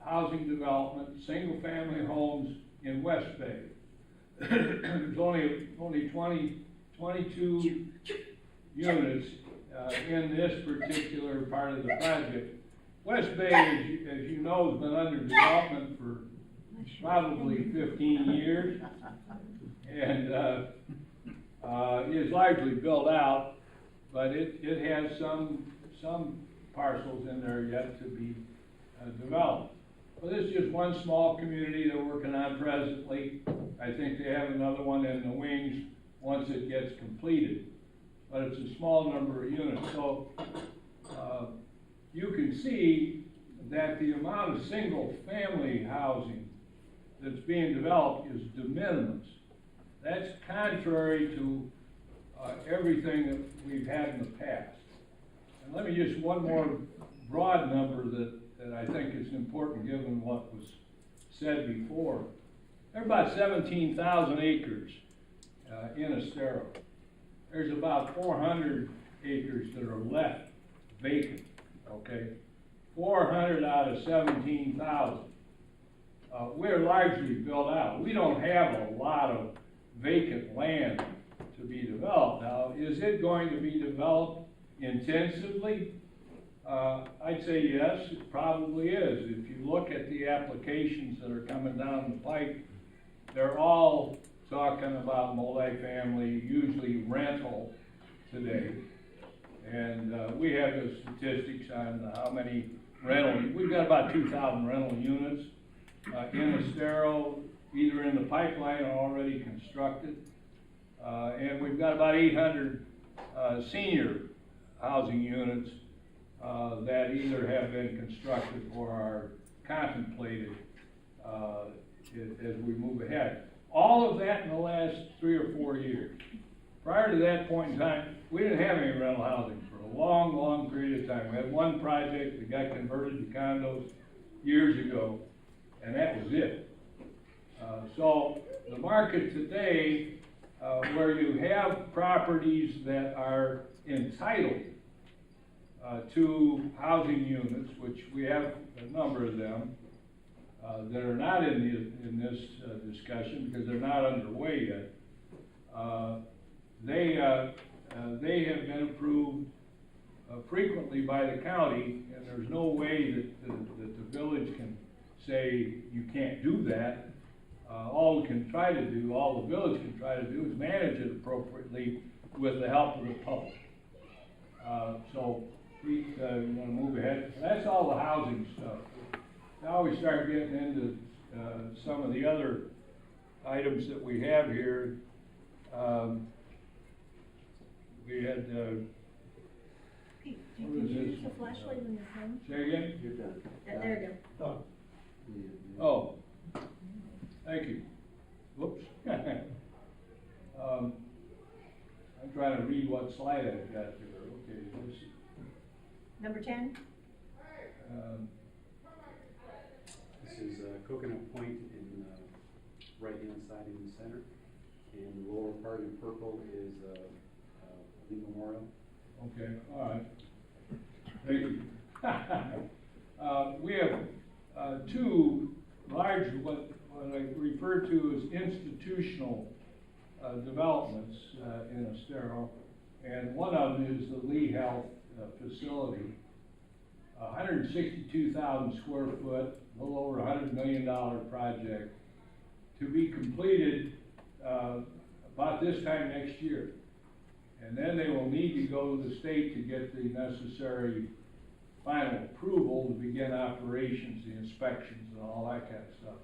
housing development, single-family homes in West Bay. There's only 22 units in this particular part of the project. West Bay, as you know, has been under development for probably 15 years, and is largely built out, but it has some parcels in there yet to be developed. Well, this is just one small community they're working on presently. I think they have another one in the wings once it gets completed, but it's a small number of units. So you can see that the amount of single-family housing that's being developed is de minimis. That's contrary to everything that we've had in the past. And let me just one more broad number that I think is important given what was said before. There are about 17,000 acres in Estero. There's about 400 acres that are left vacant, okay? 400 out of 17,000. We're largely built out. We don't have a lot of vacant land to be developed. Now, is it going to be developed intensively? I'd say yes, it probably is. If you look at the applications that are coming down the pike, they're all talking about multifamily, usually rental today. And we have the statistics on how many we've got about 2,000 rental units in Estero, either in the pipeline or already constructed. And we've got about 800 senior housing units that either have been constructed or are contemplated as we move ahead. All of that in the last 3 or 4 years. Prior to that point in time, we didn't have any rental housing for a long, long period of time. We had one project that got converted to condos years ago, and that was it. So the market today, where you have properties that are entitled to housing units, which we have a number of them that are not in this discussion because they're not underway yet. They have been approved frequently by the county, and there's no way that the village can say you can't do that. All the village can try to do is manage it appropriately with the help of the public. So we want to move ahead. That's all the housing stuff. Now we start getting into some of the other items that we have here. We had, Pete, what can is you this? use the flashlight when you're home? Say again? You're done. There you go. Oh, thank you. Whoops. I'm trying to read what slide I've got here. Okay, this, Number 10? This is Coconut Point in right-hand side in the center, and the lower part in purple is Lee Memorial. okay, all right. Thank you. We have two large, what I refer to as institutional developments in Estero, and one of them is the Lee Health facility. 162,000 square foot, a little over $100 million project to be completed about this time next year. And then they will need to go to the state to get the necessary final approval to begin operations, the inspections and all that kind of stuff.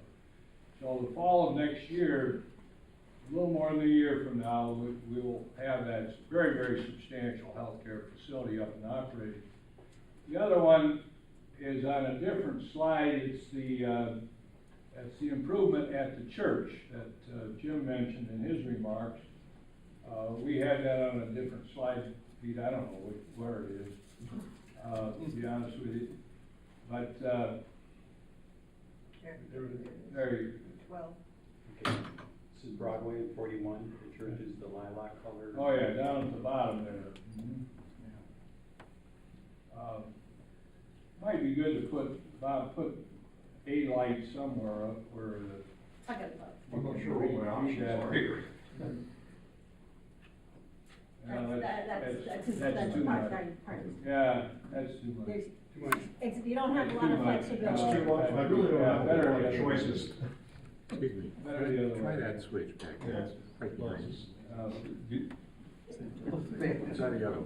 So the fall of next year, a little more than a year from now, we will have that very, very substantial healthcare facility up and operating. The other one is on a different slide. It's the improvement at the church that Jim mentioned in his remarks. We had that on a different slide, Pete. I don't know where it is, to be honest with you. But there you 12. Okay. This is Broadway and 41. The church is the lilac color. Oh yeah, down at the bottom there. Mm-hmm. Might be good to put Bob, put a light somewhere up where I got it. I'm not sure what my options are here. That's too much. part. Yeah, that's too much. There's, you don't have a lot of That's too much. flexibility. Too much. I really don't have a Better lot the of other way. choices. Better the other Try way. that switch back there. Right behind you. Try the other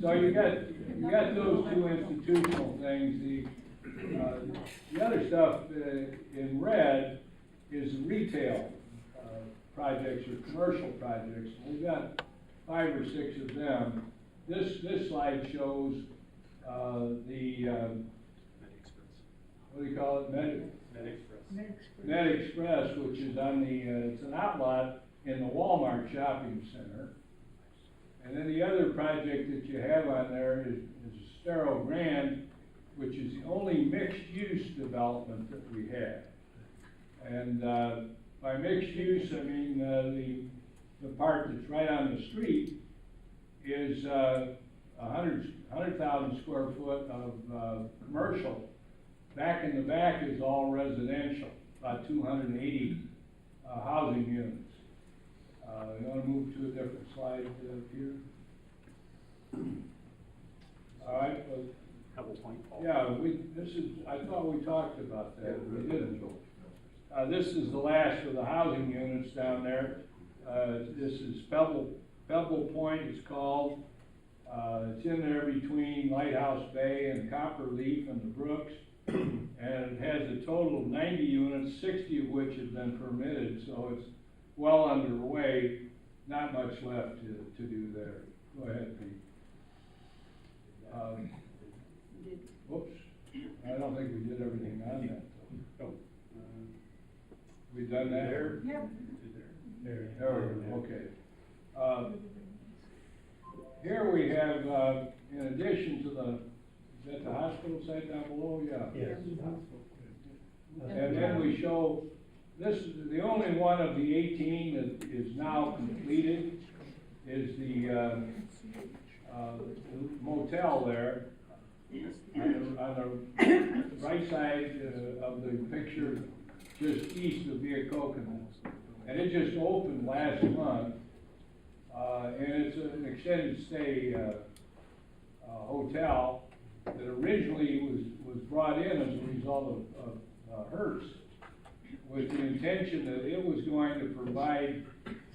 So you got those two institutional things. The other stuff in red is retail projects or commercial projects. We've got 5 or 6 of them. This slide shows the what do you call it? Med Express, which is on the it's an outlet in the Walmart shopping center. And then the other project that you have on there is Estero Grand, which is the only mixed-use development that we have. And by mixed use, I mean the part that's right on the street is 100,000 square foot of commercial. Back in the back is all residential, about 280 housing units. You want to move to a different slide here? All right. Couple point. Yeah, I thought we talked about that. We didn't. This is the last of the housing units down there. This is Pebble Point, it's called. It's in there between Lighthouse Bay and Copperleaf and the Brooks. And it has a total of 90 units, 60 of which have been permitted, so it's well underway. Not much left to do there. Go ahead, Pete. Whoops. I don't think we did everything on that. Oh. We done that? Yep. There we go, okay. Here we have, in addition to is that the hospital site down below? Yeah. Yes. And then we show, this is the only one of the 18 that is now completed is the motel there. On the right side of the picture, just east of Via Coconut. And it just opened last month, and it's an extended stay hotel that originally was brought in as a result of Hertz, with the intention that it was going to provide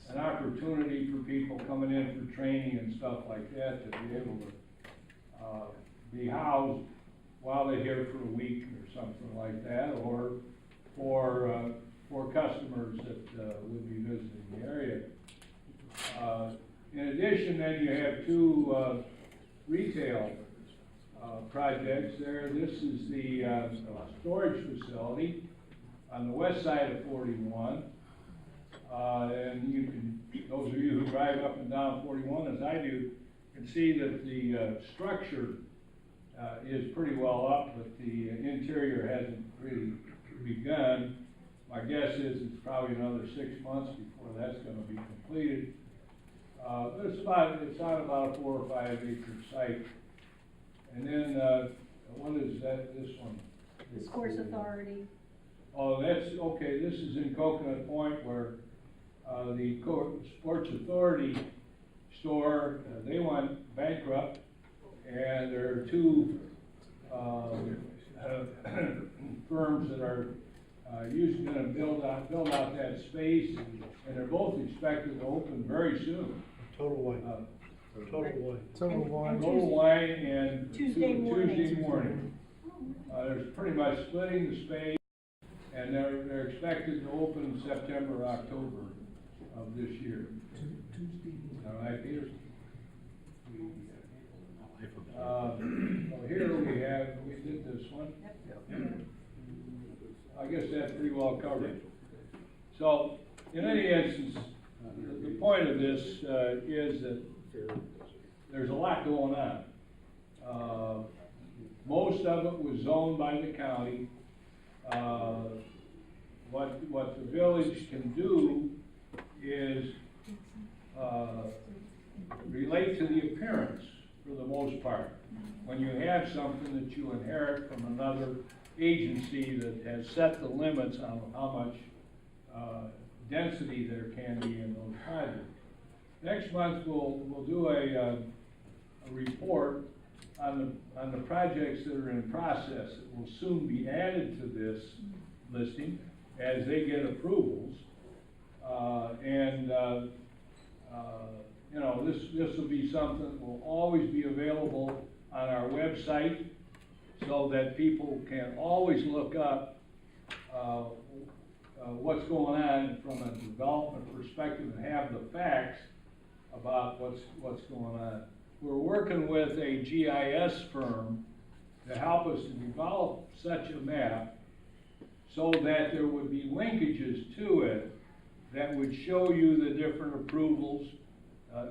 an opportunity for people coming in for training and stuff like that to be able to be housed while they're here for a week or something like that, or for customers that would be visiting the area. In addition, then you have 2 retail projects there. This is the storage facility on the west side of 41. And you can, those of you who drive up and down 41, as I do, can see that the structure is pretty well up, but the interior hasn't really begun. My guess is it's probably another 6 months before that's going to be completed. But it's on about a 4 or 5 acre site. And then, what is that, this one? The Sports Authority. Oh, that's, okay, this is in Coconut Point where the Sports Authority store, they went bankrupt, and there are 2 firms that are usually going to build out that space, and they're both expected to open very soon. Total wine. Total Wine and Tuesday morning. morning. There's pretty much splitting the space, and they're expected to open September, October of this year. All right, Peter? Here we did this one. I guess that's pretty well covered. So, in any instance, the point of this is that there's a lot going on. Most of it was zoned by the county. what the village can do is relate to the appearance for the most part. When you have something that you inherit from another agency that has set the limits on how much density there can be in those projects. Next month, we'll do a report on the projects that are in process that will soon be added to this listing as they get approvals. You know, this will be something that will always be available on our website so that people can always look up what's going on from a development perspective and have the facts about what's going on. We're working with a GIS firm to help us to develop such a map so that there would be linkages to it that would show you the different approvals,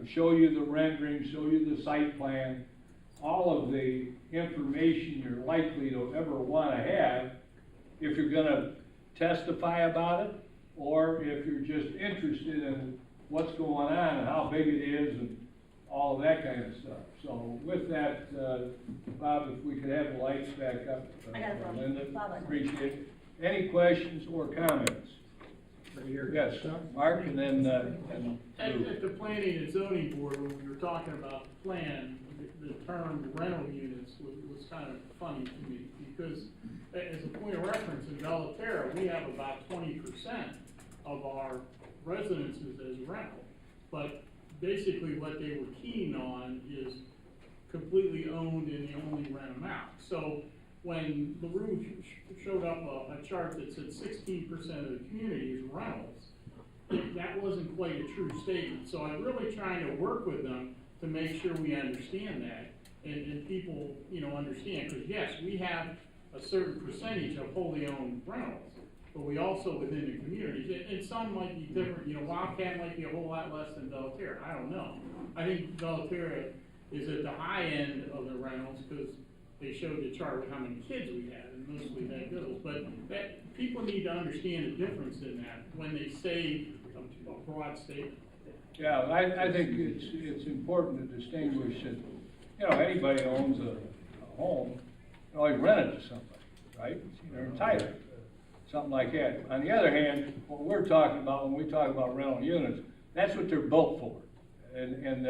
show you the rendering, show you the site plan, all of the information you're likely to ever want to have if you're going to testify about it, or if you're just interested in what's going on and how big it is and all of that kind of stuff. So with that, Bob, if we could have the lights back up, Linda, appreciate it. Any questions or comments? Yes, Mark, and then At the Planning and Zoning Board, when we were talking about the plan, the term rental units was kind of funny to me, because as a point of reference, in Belterra, we have about 20% of our residences as rental. But basically what they were keen on is completely owned and they only rent them out. So when LaRue showed up a chart that said 16% of the community is rentals, that wasn't quite a true statement. So I'm really trying to work with them to make sure we understand that and people, you know, understand. Because yes, we have a certain percentage of wholly owned rentals, but we also within the communities, and some might be different. You know, Wildcat might be a whole lot less than Belterra. I don't know. I think Belterra is at the high end of the rentals because they showed the chart with how many kids we had, and mostly had girls. But that people need to understand the difference in that when they say a broad statement. yeah, I think it's important to distinguish that, you know, anybody who owns a home can always rent it to somebody, right? They're entitled, something like that. On the other hand, what we're talking about when we talk about rental units, that's what they're built for, and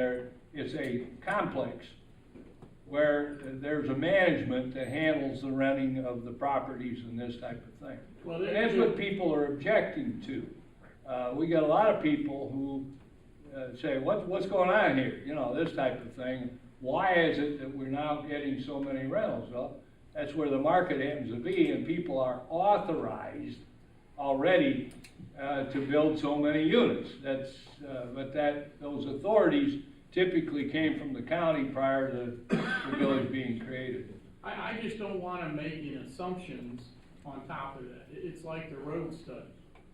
it's a complex where there's a management that handles the renting of the properties and this type of thing. Well, and that's what people are objecting to. We got a lot of people who say, what's going on here? You know, this type of thing. Why is it that we're now getting so many rentals? Well, that's where the market happens to be, and people are authorized already to build so many units. But those authorities typically came from the county prior to the village being created. I just don't want to make any assumptions on top of that. It's like the road study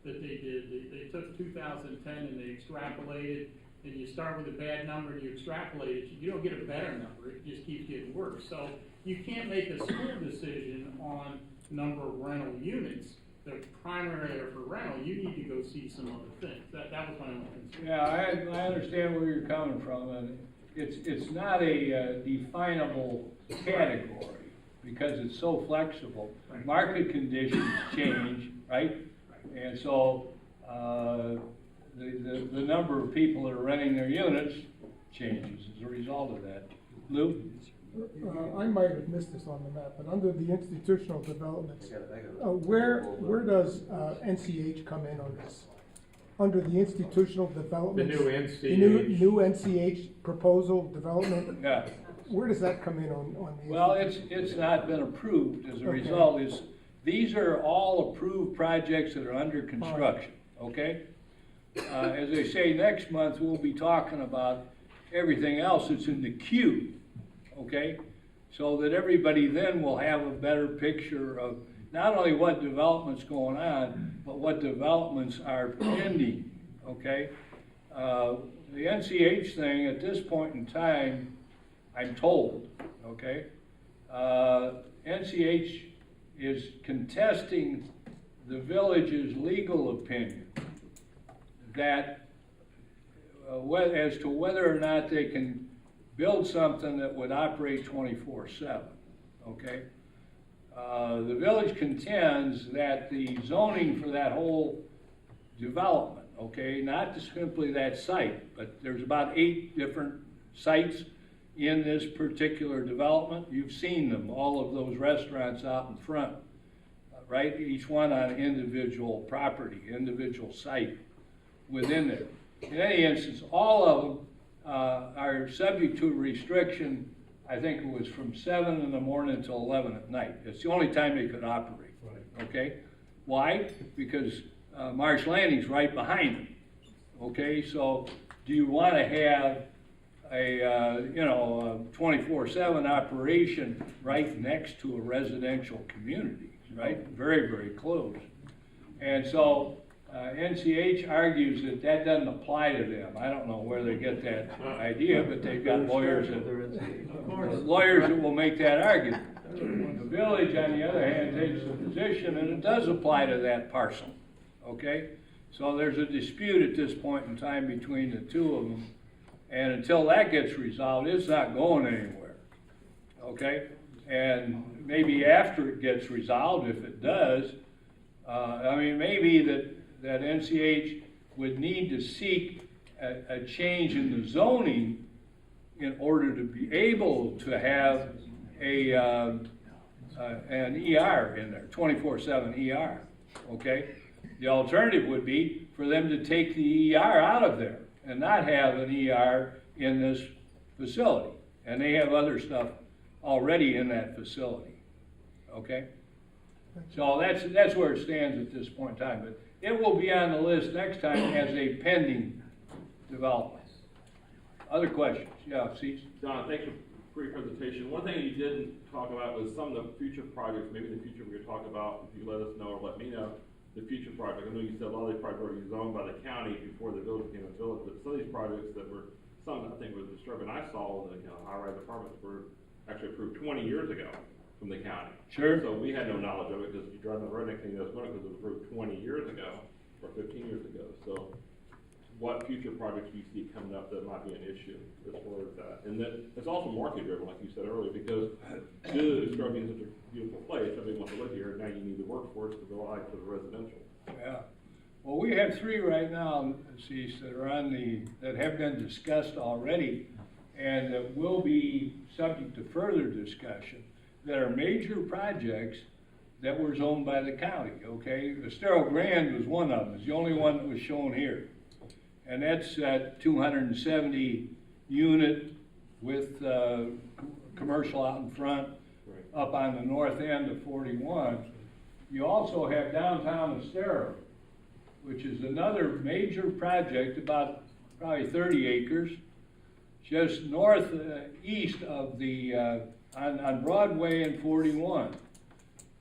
that they did. They took 2010 and they extrapolated, and you start with a bad number and you extrapolate it. You don't get a better number. It just keeps getting worse. So you can't make a school decision on number of rental units. They're primarily for rental. You need to go see some other things. That was my own concern. Yeah, I understand where you're coming from, and it's not a definable category because it's so flexible. Right. Market conditions change, right? And so the number of people that are renting their units changes as a result of that. Lou? I might have missed this on the map, but under the institutional developments, where does NCH come in on this? Under the institutional developments? The new NCH. The new NCH proposal development? Yeah. Where does that come in on the? Well, it's not been approved as a result. These are all approved projects that are under construction, okay? As I say, next month we'll be talking about everything else that's in the queue, okay? So that everybody then will have a better picture of not only what development's going on, but what developments are pending, okay? The NCH thing at this point in time, I'm told, okay? NCH is contesting the village's legal opinion that, as to whether or not they can build something that would operate 24/7, okay? The village contends that the zoning for that whole development, okay, not just simply that site, but there's about 8 different sites in this particular development. You've seen them, all of those restaurants out in front, right? Each one on individual property, individual site within there. In any instance, all of them are subject to a restriction. I think it was from 7 in the morning until 11 at night. It's the only time they could operate, okay? Why? Because Marsh Landing's right behind them, okay? So do you want to have a 24/7 operation right next to a residential community, right? Very, very close. And so NCH argues that that doesn't apply to them. I don't know where they get that idea, but they've got lawyers that will make that argument. The village, on the other hand, takes the position, and it does apply to that parcel, okay? So there's a dispute at this point in time between the two of them, and until that gets resolved, it's not going anywhere, okay? And maybe after it gets resolved, if it does, maybe that NCH would need to seek a change in the zoning in order to be able to have an ER in there, 24/7 ER, okay? The alternative would be for them to take the ER out of there and not have an ER in this facility. And they have other stuff already in that facility, okay? So that's where it stands at this point in time. But it will be on the list next time as a pending development. Other questions? Yeah, Cease? Don, thanks for your presentation. One thing you didn't talk about was some of the future projects, maybe in the future we could talk about, if you let us know or let me know, the future project. I know you said a lot of these projects were zoned by the county before the village became a village, but some of these projects that were, some I think was disturbing, I saw the high-rise apartments were actually approved 20 years ago from the county. Sure. So we had no knowledge of it because you drive on the road next thing you know it's going because it was approved 20 years ago or 15 years ago. So what future projects do you see coming up that might be an issue as far as that? And then it's also market driven, like you said earlier, because due to Estero being such a beautiful place, everybody wants to live here, now you need the workforce to provide for the residential. Yeah. Well, we have 3 right now, Cease, that are that have been discussed already and that will be subject to further discussion, that are major projects that were zoned by the county, okay? Estero Grand was one of them. It's the only one that was shown here. And that's that 270 unit with commercial out in front, up on the north end of 41. You also have downtown Estero, which is another major project, about probably 30 acres, just northeast of on Broadway and 41.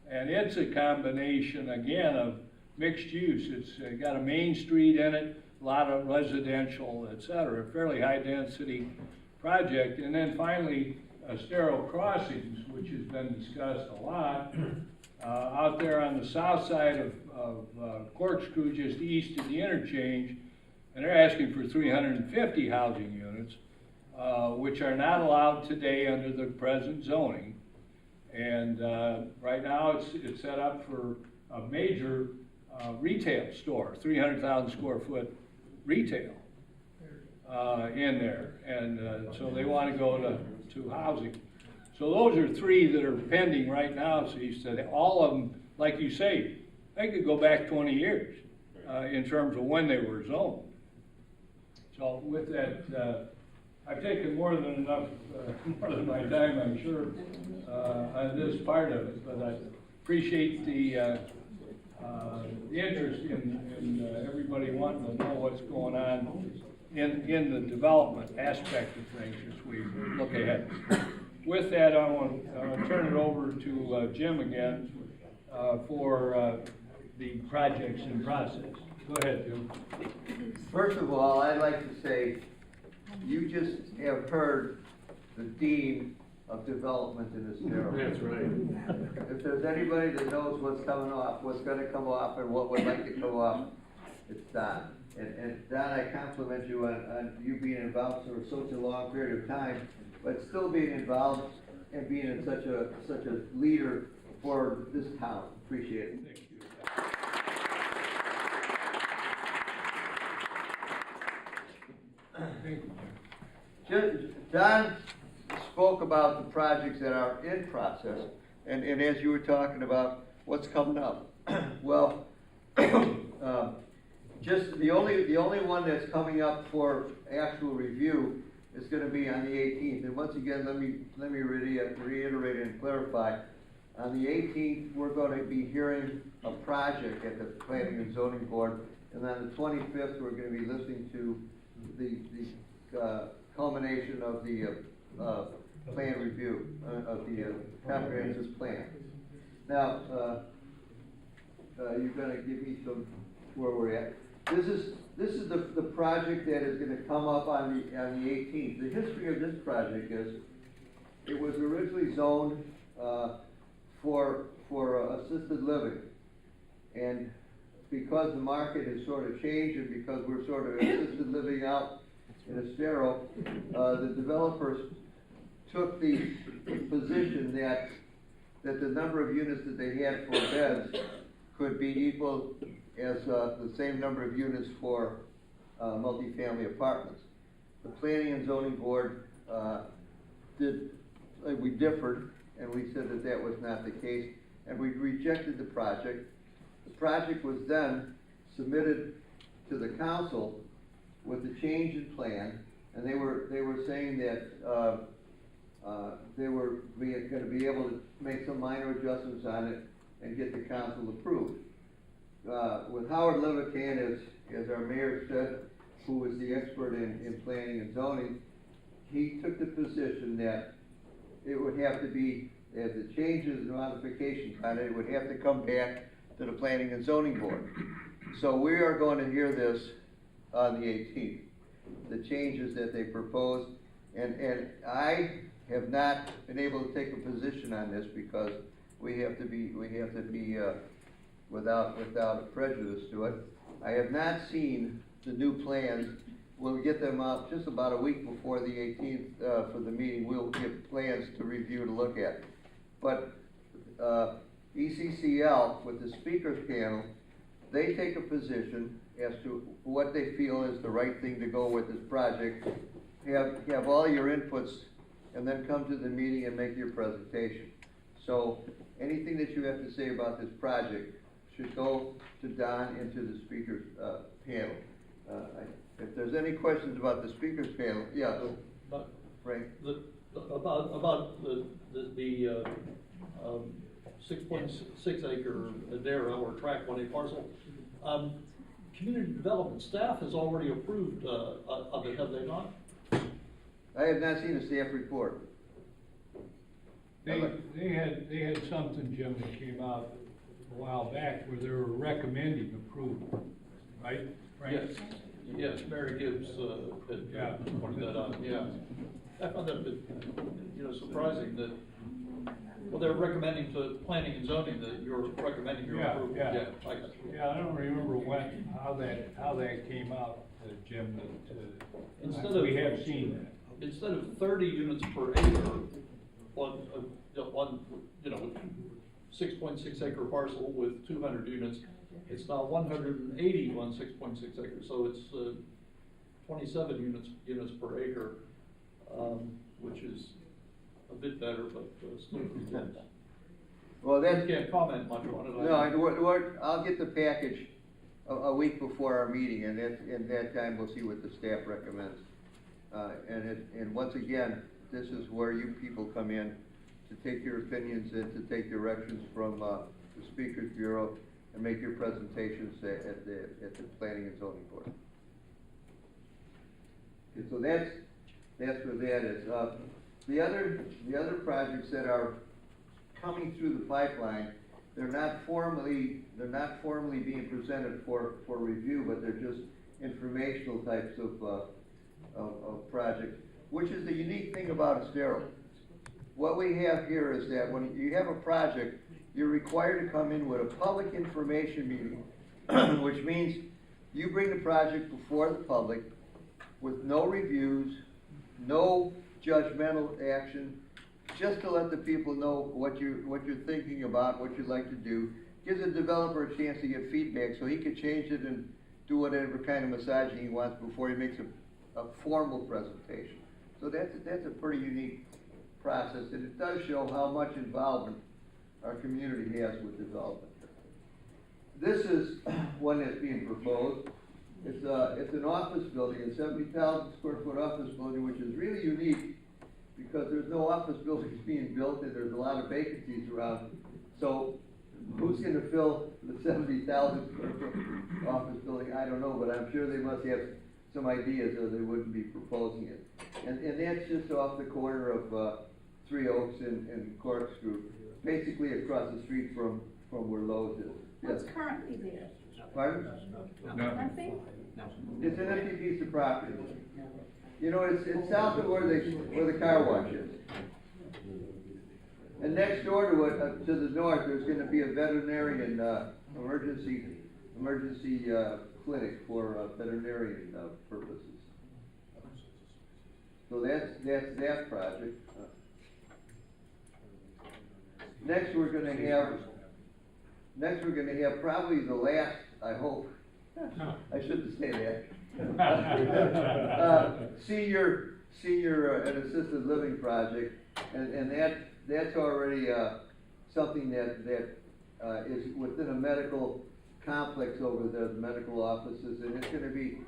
And it's a combination, again, of mixed use. It's got a main street in it, a lot of residential, et cetera, a fairly high density project. And then finally, Estero Crossings, which has been discussed a lot, out there on the south side of Corkscrew, just east of the interchange, and they're asking for 350 housing units, which are not allowed today under the present zoning. And right now it's set up for a major retail store, 300,000 square foot retail in there. And so they want to go to housing. So those are 3 that are pending right now. So you said all of them, like you say, they could go back 20 years in terms of when they were zoned. So with that, I've taken more than enough, more than my time, I'm sure, on this part of it. But I appreciate the interest in everybody wanting to know what's going on in the development aspect of things as we look ahead. With that, I want to turn it over to Jim again for the projects in process. Go ahead, Jim. First of all, I'd like to say, you just have heard the dean of development in Estero. That's right. If there's anybody that knows what's coming off, what's gonna come off, and what would like to come off, it's Don. And Don, I compliment you on you being involved for such a long period of time, but still being involved and being in such a leader for this town. Appreciate it. Thank you. Thank you. Don spoke about the projects that are in process, and as you were talking about what's coming up. Well, just the only one that's coming up for actual review is gonna be on the 18th. And once again, let me reiterate and clarify. On the 18th, we're gonna be hearing a project at the Planning and Zoning Board, and on the 25th, we're gonna be listening to the culmination of the plan review, of the comprehensive plan. Now, you're gonna give me some, where we're at. This is the project that is gonna come up on the 18th. The history of this project is, it was originally zoned, for assisted living. And because the market has sort of changed, and because we're sort of assisted living out in Estero, the developers took the position that the number of units that they had for beds could be equal as the same number of units for multifamily apartments. The Planning and Zoning Board we differed, and we said that that was not the case, and we rejected the project. The project was then submitted to the council with the change in plan, and they were saying that they were gonna be able to make some minor adjustments on it and get the council approved. With Howard Levitan, as our mayor said, who was the expert in planning and zoning, he took the position that it would have to be, as the changes and modifications on it, it would have to come back to the Planning and Zoning Board. So we are going to hear this on the 18th, the changes that they proposed, and I have not been able to take a position on this because we have to be without a prejudice to it. I have not seen the new plans. We'll get them out just about a week before the 18th for the meeting. We'll get plans to review to look at. But ECCL, with the speakers panel, they take a position as to what they feel is the right thing to go with this project. Have all your inputs, and then come to the meeting and make your presentation. So anything that you have to say about this project should go to Don and to the speakers panel. If there's any questions about the speakers panel, yeah, Frank. About the 6.6 acre Estero or tract 1A parcel, community development staff has already approved of it, have they not? I have not seen a staff report. They had something, Jim, that came out a while back where they were recommending approval, right? Yes, Mary Gibbs had pointed that out, yeah. I found that a bit, surprising that, well, they're recommending to planning and zoning that you're recommending your approval. Yeah. I got you. Yeah, I don't remember how that came out, Jim, that we have seen that. Instead of 30 units per acre on 6.6 acre parcel with 200 units, it's now 180 on 6.6 acres, so it's 27 units per acre, which is a bit better, but still pretty good. Well, I can't comment much on it. No, I'll get the package a week before our meeting, and at that time we'll see what the staff recommends. And once again, this is where you people come in to take your opinions and to take directions from the Speakers Bureau and make your presentations at the Planning and Zoning Board. Okay, so that's where that is. The other projects that are coming through the pipeline, they're not formally being presented for review, but they're just informational types of projects, which is the unique thing about Estero. what we have here is that when you have a project, you're required to come in with a public information meeting, which means you bring the project before the public with no reviews, no judgmental action, just to let the people know what you're thinking about, what you'd like to do. Gives the developer a chance to get feedback so he can change it and do whatever kind of massaging he wants before he makes a formal presentation. So that's a pretty unique process, and it does show how much involvement our community has with development. This is one that's being proposed. It's an office building, a 70,000 square foot office building, which is really unique because there's no office buildings being built and there's a lot of vacancies around. So who's gonna fill the 70,000 square foot office building? I don't know, but I'm sure they must have some ideas or they wouldn't be proposing it. And that's just off the corner of Three Oaks and Corkscrew, basically across the street from where Lowe's is. What's Yes. currently there? Pardon? Nothing? It's an empty piece of property. You know, it's south of where the car wash is. And next door to it, to the north, there's gonna be a veterinarian, emergency clinic for veterinarian purposes. So that's that project. Next we're gonna have probably the last, I hope, I shouldn't say that. Senior and assisted living project, and that's already something that is within a medical complex over there, the medical offices, and it's gonna be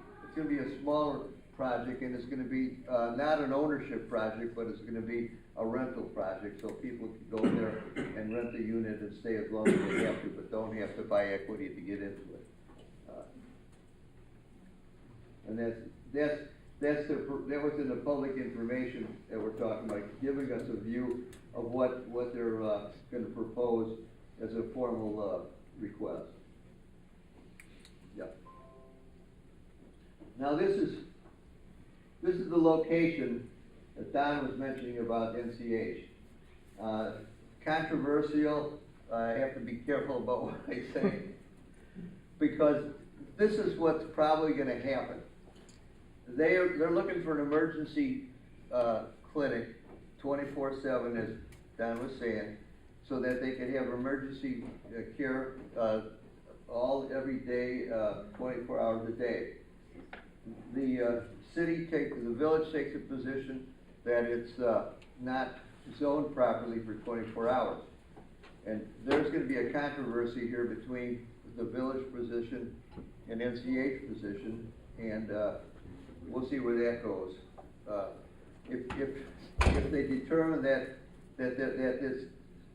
a smaller project, and it's gonna be not an ownership project, but it's gonna be a rental project, so people can go there and rent the unit and stay as long as they have to, but don't have to buy equity to get into it. And that was in the public information that we're talking about, giving us a view of what they're gonna propose as a formal request. Yep. Now this is the location that Don was mentioning about NCH. Controversial, I have to be careful about what I say, because this is what's probably gonna happen. They're looking for an emergency clinic 24/7, as Don was saying, so that they can have emergency care every day, 24 hours a day. The village takes a position that it's not zoned properly for 24 hours. And there's gonna be a controversy here between the village position and NCH position, and we'll see where that goes. If they determine that this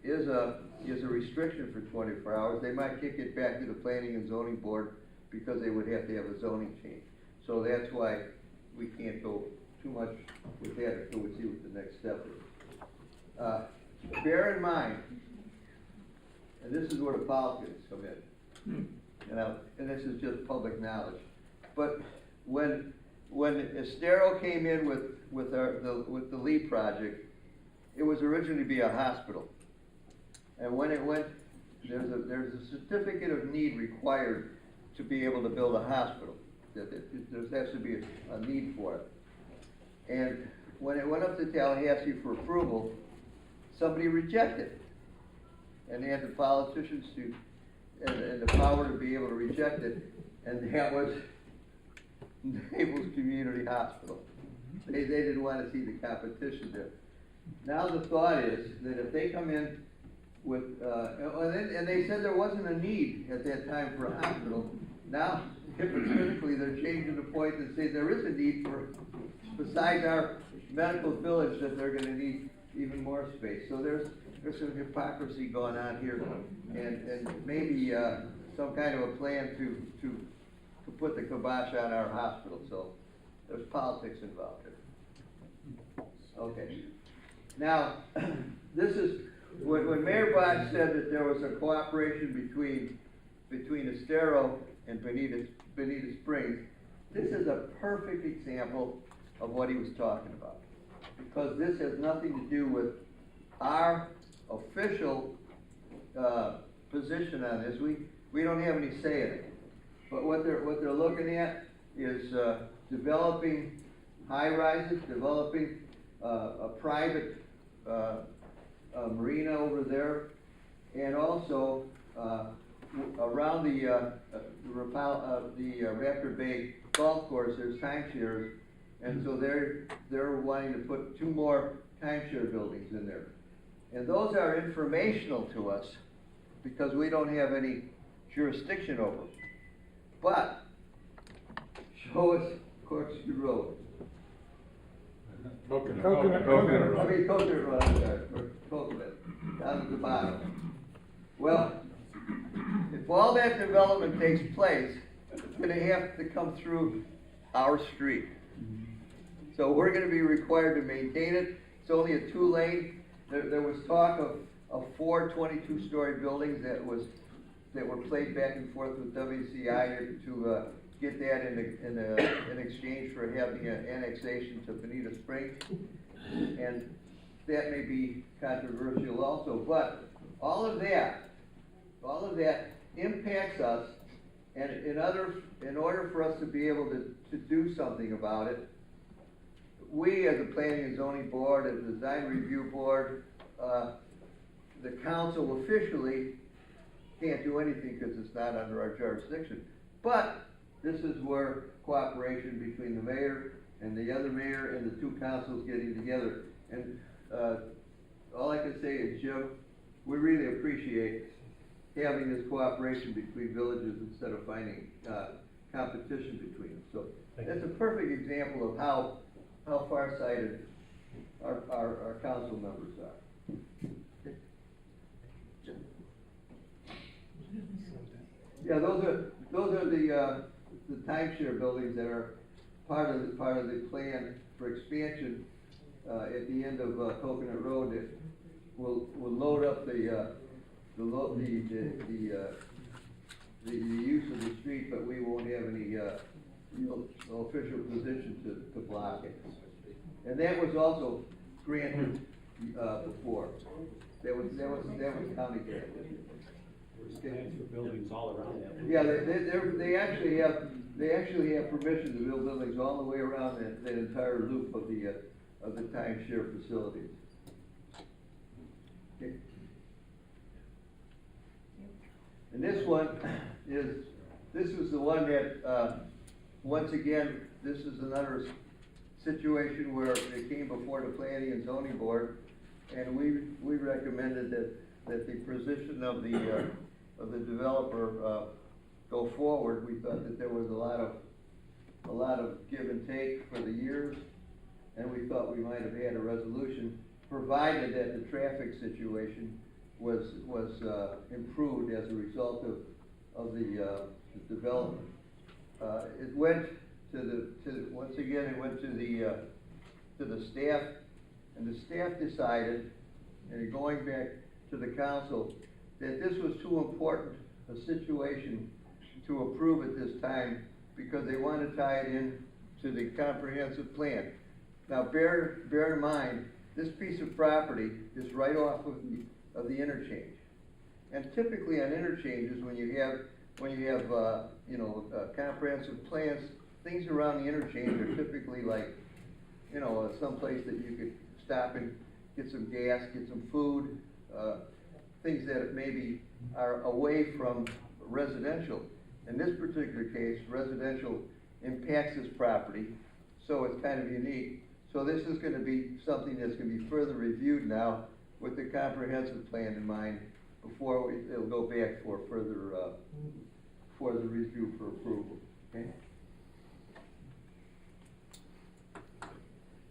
is a restriction for 24 hours, they might kick it back to the planning and zoning board because they would have to have a zoning change. So that's why we can't go too much with that until we see what the next step is. Bear in mind, and this is where the politics come in, and this is just public knowledge, but when Estero came in with the Lee project, it was originally to be a hospital. And when it went, there's a certificate of need required to be able to build a hospital. There has to be a need for it. And when it went up to Tallahassee for approval, somebody rejected it. And they had the politicians and the power to be able to reject it, and that was Naples Community Hospital. They didn't want to see the competition there. Now the thought is that if they come in with, and they said there wasn't a need at that time for a hospital. Now, hypocritically, they're changing the point and say there is a need for, besides our medical village, that they're going to need even more space. So there's some hypocrisy going on here, and maybe some kind of a plan to put the kibosh on our hospital. So there's politics involved here. Okay. Now, this is when Mayor Bosch said that there was a cooperation between Estero and Bonita Springs. This is a perfect example of what he was talking about, because this has nothing to do with our official, position on this. We don't have any say in it. But what they're looking at is, developing high-rises, developing, a private, marina over there, and also, around the Raptor Bay Golf Course, there's timeshares, and so they're wanting to put 2 more timeshare buildings in there. And those are informational to us, because we don't have any jurisdiction over them. But, show us Corkscrew Road. Coconut. Coconut Road, I'm sorry, or Coconut, down at the bottom. Well, if all that development takes place, it's gonna have to come through our street. So we're gonna be required to maintain it. It's only a 2-lane. There was talk of 4 22-story buildings that were played back and forth with WCI to get that in exchange for having an annexation to Bonita Springs. And that may be controversial also, but all of that impacts us, and in order for us to be able to do something about it, we as a planning and zoning board, as a design review board, the council officially can't do anything because it's not under our jurisdiction. But this is where cooperation between the mayor and the other mayor and the 2 councils getting together. And all I can say is, Jim, we really appreciate having this cooperation between villages instead of finding competition between them. So that's a perfect example of how farsighted our council members are. Yeah, those are the timeshare buildings that are part of the plan for expansion at the end of Coconut Road. That will load up the use of the street, but we won't have any official position to block it. And that was also granted before. That was county granted. Plans for buildings all around that. Yeah, they actually have permission to build buildings all the way around that entire loop of the timeshare facilities. Okay. And this one was the one that, once again, this is another situation where they came before the planning and zoning board, and we recommended that the position of the developer go forward. We thought that there was a lot of give and take for the years, and we thought we might have had a resolution, provided that the traffic situation was improved as a result of the development. It went once again it went to the staff, and the staff decided, and going back to the council, that this was too important a situation to approve at this time, because they want to tie it in to the comprehensive plan. Now bear in mind, this piece of property is right off of the interchange. And typically on interchanges, when you have comprehensive plans, things around the interchange are typically like, some place that you could stop and get some gas, get some food, things that maybe are away from residential. In this particular case, residential impacts this property, so it's kind of unique. So this is going to be something that's going to be further reviewed now with the comprehensive plan in mind before it'll go back for further review for approval. Okay.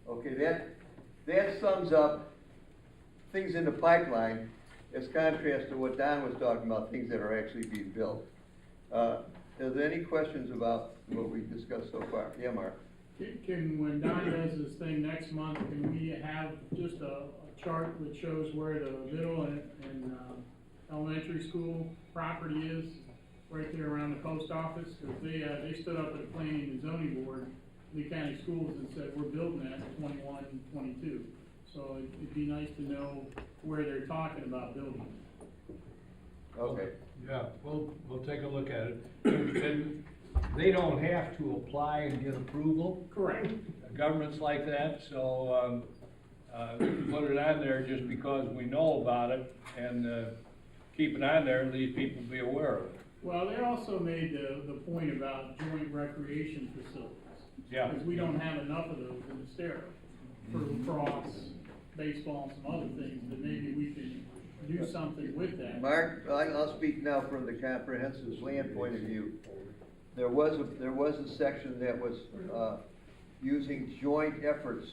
Okay, that sums up things in the pipeline, as contrast to what Don was talking about, things that are actually being built. Are there any questions about what we've discussed so far? Yeah, Mark. When Don does this thing next month, can we have just a chart that shows where the middle and elementary school property is, right there around the post office? Because they stood up at the planning and zoning board, Lee County Schools, and said, we're building that in 21, 22. So it'd be nice to know where they're talking about building. Okay. Yeah, we'll take a look at it. And they don't have to apply and get approval. Correct. Governments like that, so, put it on there just because we know about it and, keep it on there and these people be aware of it. Well, they also made the point about joint recreation facilities. Yeah. Because we don't have enough of those in Estero for lacrosse, baseball, and some other things, that maybe we can do something with that. Mark, I'll speak now from the comprehensive plan point of view. There was a section that was, using joint efforts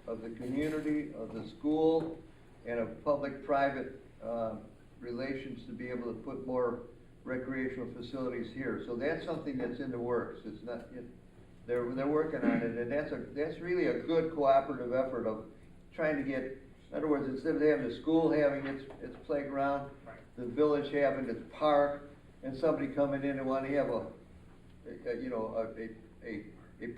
of the community, of the school, and of public-private, relations to be able to put more recreational facilities here. So that's something that's in the works. It's not, they're working on it, and that's really a good cooperative effort of trying to get, in other words, instead of having the school having its playground, the village having its park, and somebody coming in and wanting to have a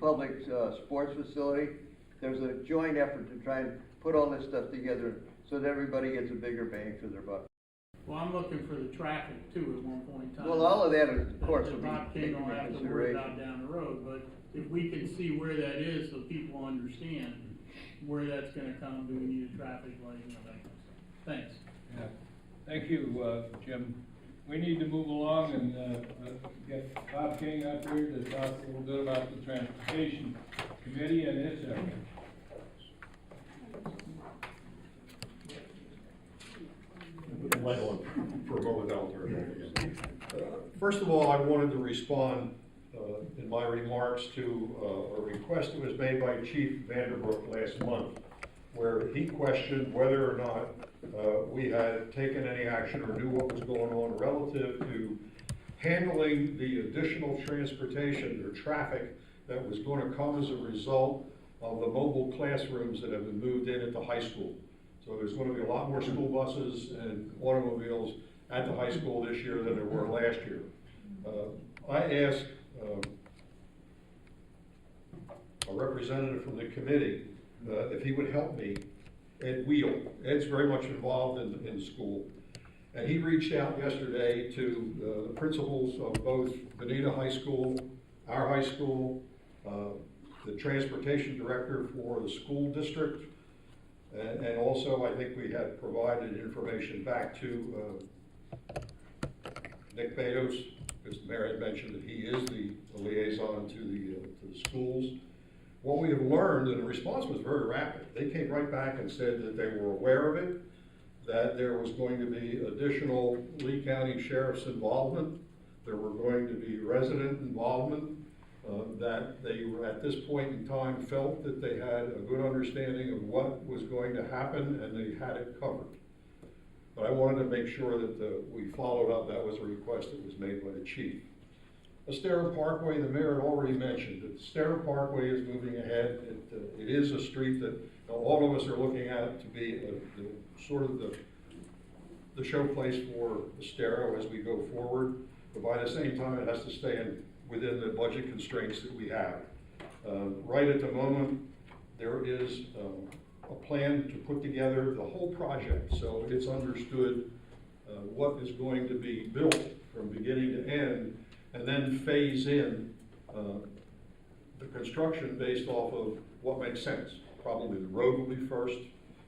public sports facility, there's a joint effort to try and put all this stuff together so that everybody gets a bigger bang for their buck. Well, I'm looking for the traffic too at one point in time. Well, all of that, of course, will That be Bob King taken will into have to worry about consideration. down the road, but if we can see where that is so people understand where that's gonna come, do we need a traffic light, you know, that kind of stuff. Thanks. Yeah. Thank you, Jim. We need to move along and, get Bob King up here to talk a little bit about the Transportation Committee and its efforts. Light on for a moment, I'll turn it again. First of all, I wanted to respond in my remarks to a request that was made by Chief Vanderbrook last month, where he questioned whether or not we had taken any action or knew what was going on relative to handling the additional transportation or traffic that was going to come as a result of the mobile classrooms that have been moved in at the high school. So there's going to be a lot more school buses and automobiles at the high school this year than there were last year. I asked a representative from the committee if he would help me at Wheel. Ed's very much involved in school. And he reached out yesterday to the principals of both Benita High School, our high school, the transportation director for the school district, and also I think we had provided information back to Nick Betos, because the mayor had mentioned that he is the liaison to the schools. What we have learned, and the response was very rapid, they came right back and said that they were aware of it, that there was going to be additional Lee County Sheriff's involvement, there were going to be resident involvement, that they were at this point in time felt that they had a good understanding of what was going to happen and they had it covered. But I wanted to make sure that we followed up. That was a request that was made by the chief. Estero Parkway, the mayor had already mentioned that Estero Parkway is moving ahead. It is a street that all of us are looking at to be sort of the showplace for Estero as we go forward. But by the same time, it has to stay within the budget constraints that we have. Right at the moment, there is a plan to put together the whole project so it's understood what is going to be built from beginning to end, and then phase in the construction based off of what makes sense. Probably the road will be first,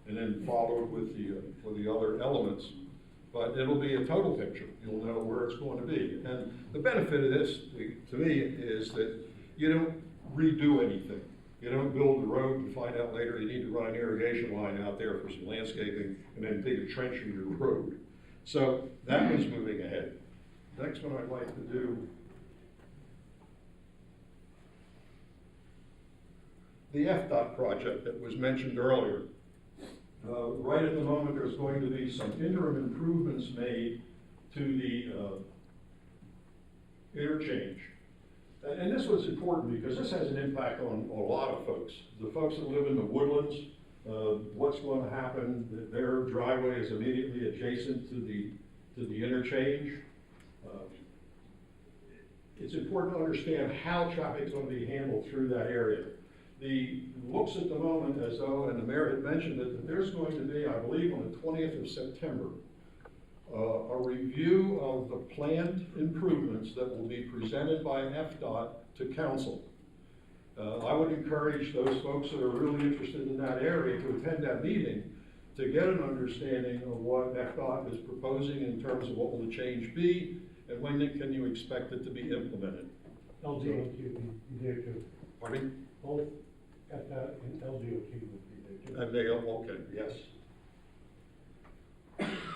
and then followed with the other elements. But it'll be a total picture. You'll know where it's going to be. And the benefit of this, to me, is that you don't redo anything. You don't build the road and find out later you need to run an irrigation line out there for some landscaping and then dig a trench in your road. So that one's moving ahead. Next one I'd like to do, the FDOT project that was mentioned earlier. Right at the moment, there's going to be some interim improvements made to the interchange. And this was important because this has an impact on a lot of folks. The folks that live in the Woodlands, what's going to happen, their driveway is immediately adjacent to the interchange. It's important to understand how traffic is going to be handled through that area. looks at the moment as though, and the mayor had mentioned it, that there's going to be, I believe, on the 20th of September, a review of the planned improvements that will be presented by FDOT to council. I would encourage those folks that are really interested in that area to attend that meeting to get an understanding of what FDOT is proposing in terms of what will the change be and when can you expect it to be implemented. LGOT would be there too. Pardon me? Both FDOT and LGOT would be there too. And they, okay, yes.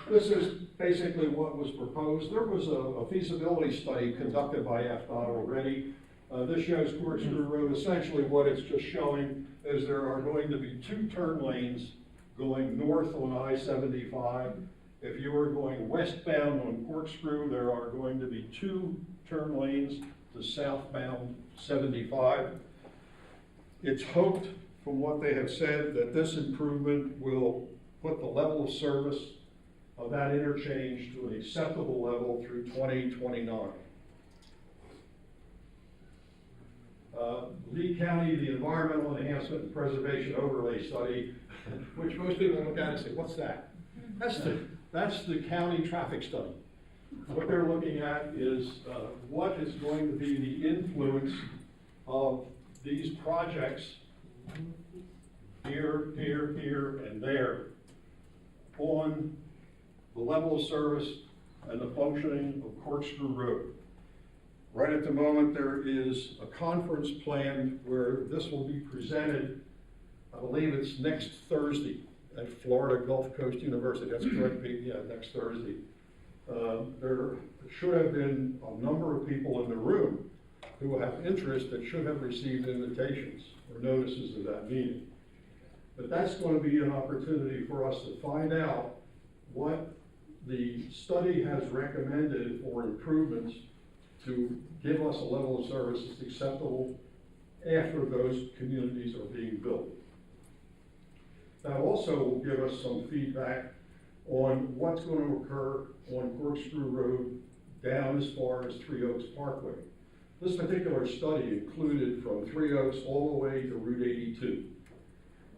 This is basically what was proposed. There was a feasibility study conducted by FDOT already. This shows Corkscrew Road. Essentially what it's just showing is there are going to be 2 turn lanes going north on I-75. If you are going westbound on Corkscrew, there are going to be 2 turn lanes to southbound 75. It's hoped, from what they have said, that this improvement will put the level of service of that interchange to an acceptable level through 2029. Lee County, the Environmental Enhancement and Preservation Overlay Study, which most people look at and say, what's that? That's the county traffic study. What they're looking at is what is going to be the influence of these projects here, here, here, and there on the level of service and the functioning of Corkscrew Road. Right at the moment, there is a conference planned where this will be presented. I believe it's next Thursday at Florida Gulf Coast University. That's correct, Pete? Yeah, next Thursday. There should have been a number of people in the room who have interest that should have received invitations or notices of that meeting. But that's going to be an opportunity for us to find out what the study has recommended for improvements to give us a level of service that's acceptable after those communities are being built. That also will give us some feedback on what's going to occur on Corkscrew Road down as far as Three Oaks Parkway. This particular study included from Three Oaks all the way to Route 82.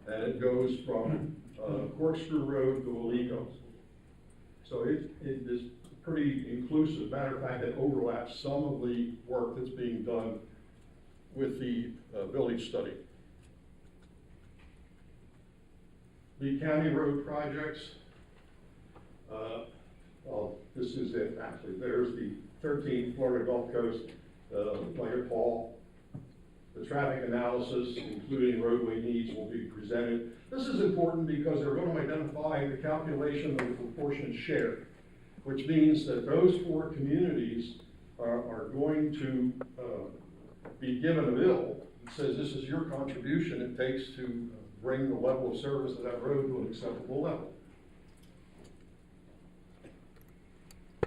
And it goes from Corkscrew Road to Alico. So it is pretty inclusive. Matter of fact, it overlaps some of the work that's being done with the village study. The county road projects, well, this is it actually. There's the 13th Florida Gulf Coast, Player Paul. The traffic analysis, including roadway needs, will be presented. This is important because they're going to identify the calculation of the proportionate share, which means that those 4 communities are going to be given a bill that says this is your contribution it takes to bring the level of service of that road to an acceptable level.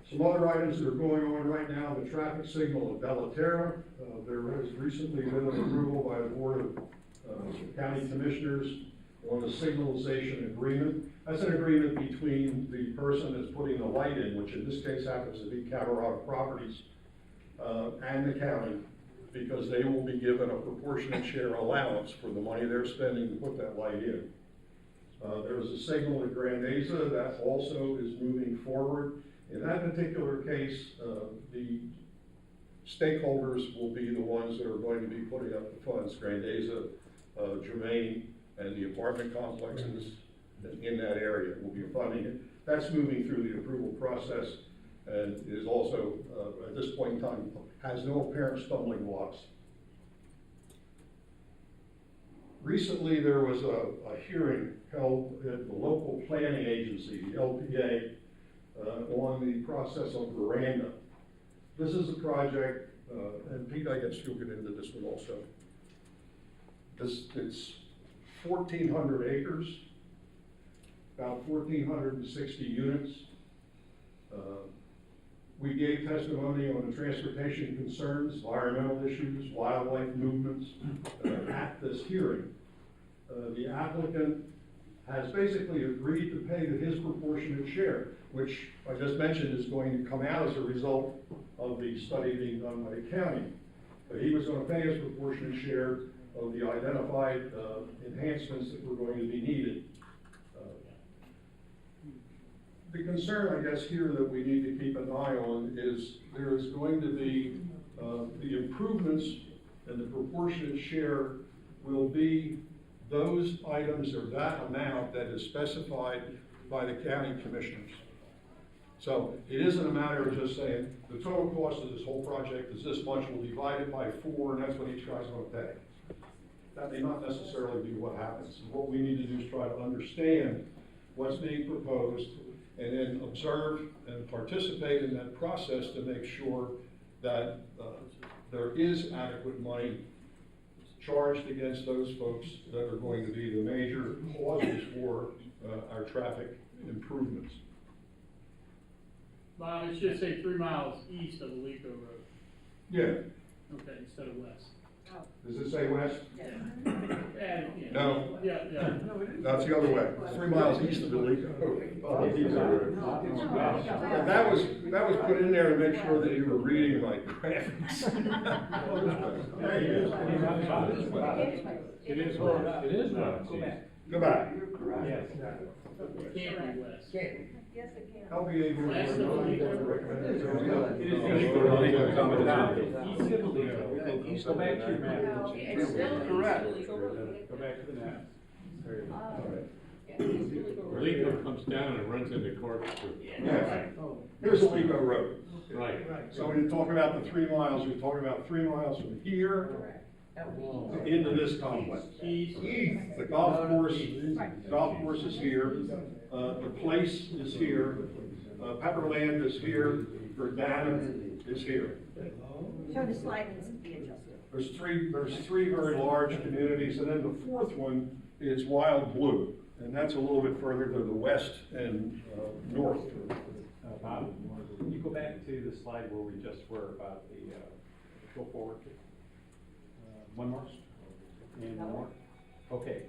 Some other items that are going on right now, the traffic signal at Bellaterra. There has recently been an approval by the Board of County Commissioners on the signalization agreement. That's an agreement between the person that's putting the light in, which in this case happens to be Colorado Properties, and the county, because they will be given a proportionate share allowance for the money they're spending to put that light in. There's a signal at Grandeza that also is moving forward. In that particular case, the stakeholders will be the ones that are going to be putting up the funds, Grandeza, Germain, and the apartment complexes in that area will be funding it. That's moving through the approval process and is also, at this point in time, has no apparent stumbling blocks. Recently, there was a hearing held at the local planning agency, the LPA, on the process of Veranda. This is a project, and Pete, I guess you'll get into this one also. It's 1,400 acres, about 1,460 units. We gave testimony on the transportation concerns, environmental issues, wildlife movements at this hearing. The applicant has basically agreed to pay his proportionate share, which I just mentioned is going to come out as a result of the study being done by the county. But he was going to pay his proportionate share of the identified enhancements that were going to be needed. The concern, I guess, here that we need to keep an eye on is there is going to be the improvements, and the proportionate share will be those items or that amount that is specified by the county commissioners. So it isn't a matter of just saying the total cost of this whole project is this much, we'll divide it by 4, and that's what each guy's going to pay. That may not necessarily be what happens. What we need to do is try to understand what's being proposed, and then observe and participate in that process to make sure that there is adequate money charged against those folks that are going to be the major causes for our traffic improvements. Bob, it should say 3 miles east of Alico Road. Yeah. Okay, instead of west. Does it say west? And, yeah. No. Yeah, yeah. That's the other way. 3 miles east of the Alico. And that was put in there to make sure that you were reading my graphics. It is west. It is west. Go back. Yes. It can't be west. Yes, it can. LBA board West of Alico. It is east of the Alico, coming down. East of the Alico. Go back to your map. It's still correct. Go back to the map. There you go. Alico comes down and runs into Corkscrew. Yeah. Here's Alico Road. Right. So when you talk about the 3 miles, you're talking about 3 miles from here into this complex. The golf course is here, the place is here, Pepperland is here, Verdana is here. Show the slide needs to be adjusted. There's three very large communities, and then the fourth one is Wild Blue, and that's a little bit further to the west and north. Bob, can you go back to the slide where we just were about the, go forward. One more? And one more? Okay.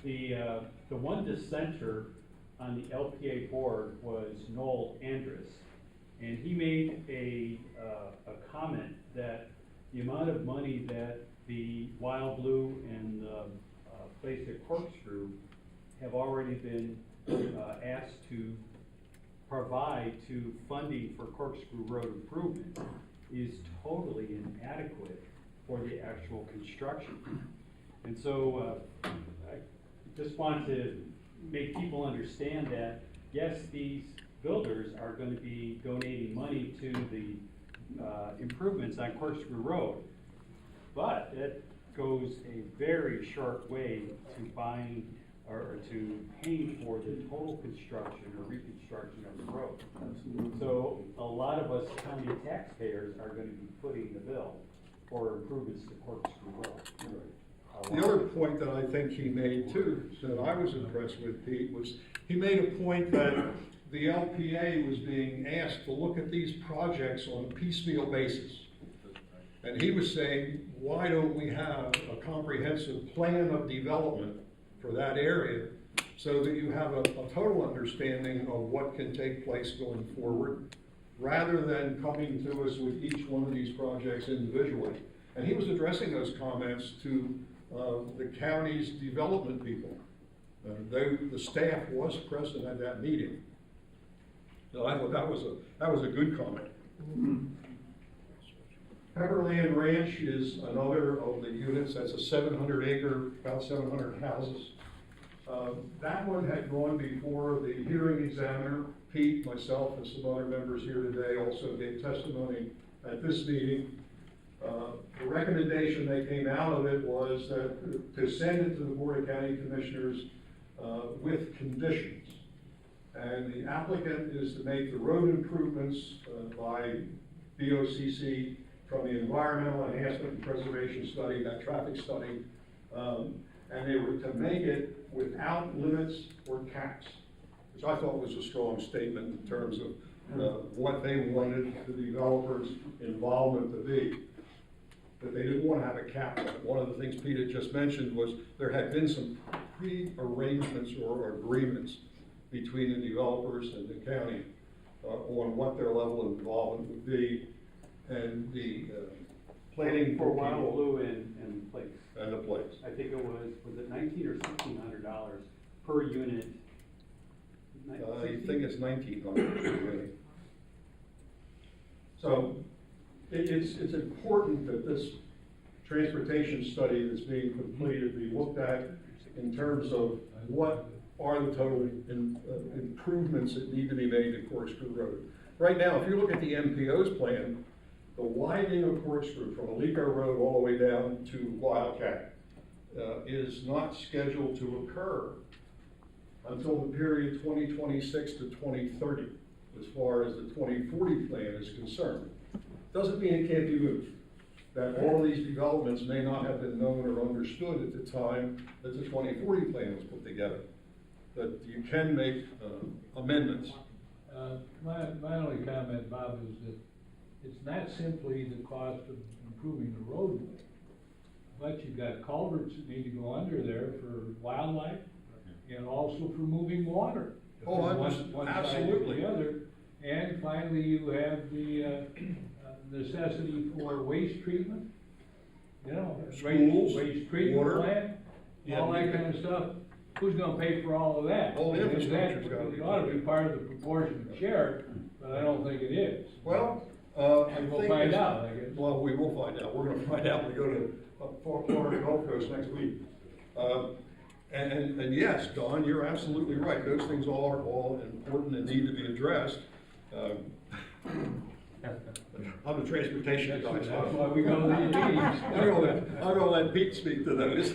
The one dissenter on the LPA board was Noel Andrus, and he made a comment that the amount of money that the Wild Blue and the place at Corkscrew have already been asked to provide to funding for Corkscrew Road improvement is totally inadequate for the actual construction. And so I just want to make people understand that, yes, these builders are going to be donating money to the improvements on Corkscrew Road, but it goes a very short way to buying or to paying for the total construction or reconstruction of the road. So a lot of us county taxpayers are going to be footing the bill for improvements to Corkscrew Road. The other point that I think he made too, that I was impressed with, Pete, was he made a point that the LPA was being asked to look at these projects on a piecemeal basis. And he was saying, why don't we have a comprehensive plan of development for that area so that you have a total understanding of what can take place going forward, rather than coming to us with each one of these projects individually. And he was addressing those comments to the county's development people. The staff was present at that meeting. So I thought that was a good comment. Pepperland Ranch is another of the units. That's a 700 acre, about 700 houses. That one had gone before the hearing examiner. Pete, myself, and some other members here today also gave testimony at this meeting. The recommendation that came out of it was that to send it to the Board of County Commissioners with conditions. And the applicant is to make the road improvements by BOCC from the Environmental Enhancement and Preservation Study, that traffic study, and they were to make it without limits or caps, which I thought was a strong statement in terms of what they wanted the developers' involvement to be. But they didn't want to have a cap on it. One of the things Pete had just mentioned was there had been some pre-arrangements or agreements between the developers and the county on what their level of involvement would be. And the planning For Wild people Blue and Place. and the place. I think it was it $1,900 or $1,600 per unit? I think it's 1,900. So it's important that this transportation study that's being completed be looked at in terms of what are the total improvements that need to be made to Corkscrew Road. Right now, if you look at the MPO's plan, the widening of Corkscrew from Alico Road all the way down to Wildcat is not scheduled to occur until the period 2026 to 2030, as far as the 2040 plan is concerned. Doesn't mean it can't be moved. That all of these developments may not have been known or understood at the time that the 2040 plan was put together. That you can make amendments. My only comment, Bob, is that it's not simply the cost of improving the roadway, but you've got culverts that need to go under there for wildlife and also for moving water. Oh, from one side to absolutely. the other. And finally, you have the necessity for waste treatment, you know, Schools, waste treatment water. plant, all that kind of stuff. Who's gonna pay for all of that? All the Because infrastructure's that- gotta be It ought to be part of the proportionate share, but I don't think it is. Well, And we'll find out, I guess. Well, we will find out. We're gonna find out when we go to Florida Gulf Coast next week. And yes, Don, you're absolutely right. Those things are all important and need to be addressed. I'm the transportation guy. That's why we go to these meetings. I'm gonna let Pete speak to those.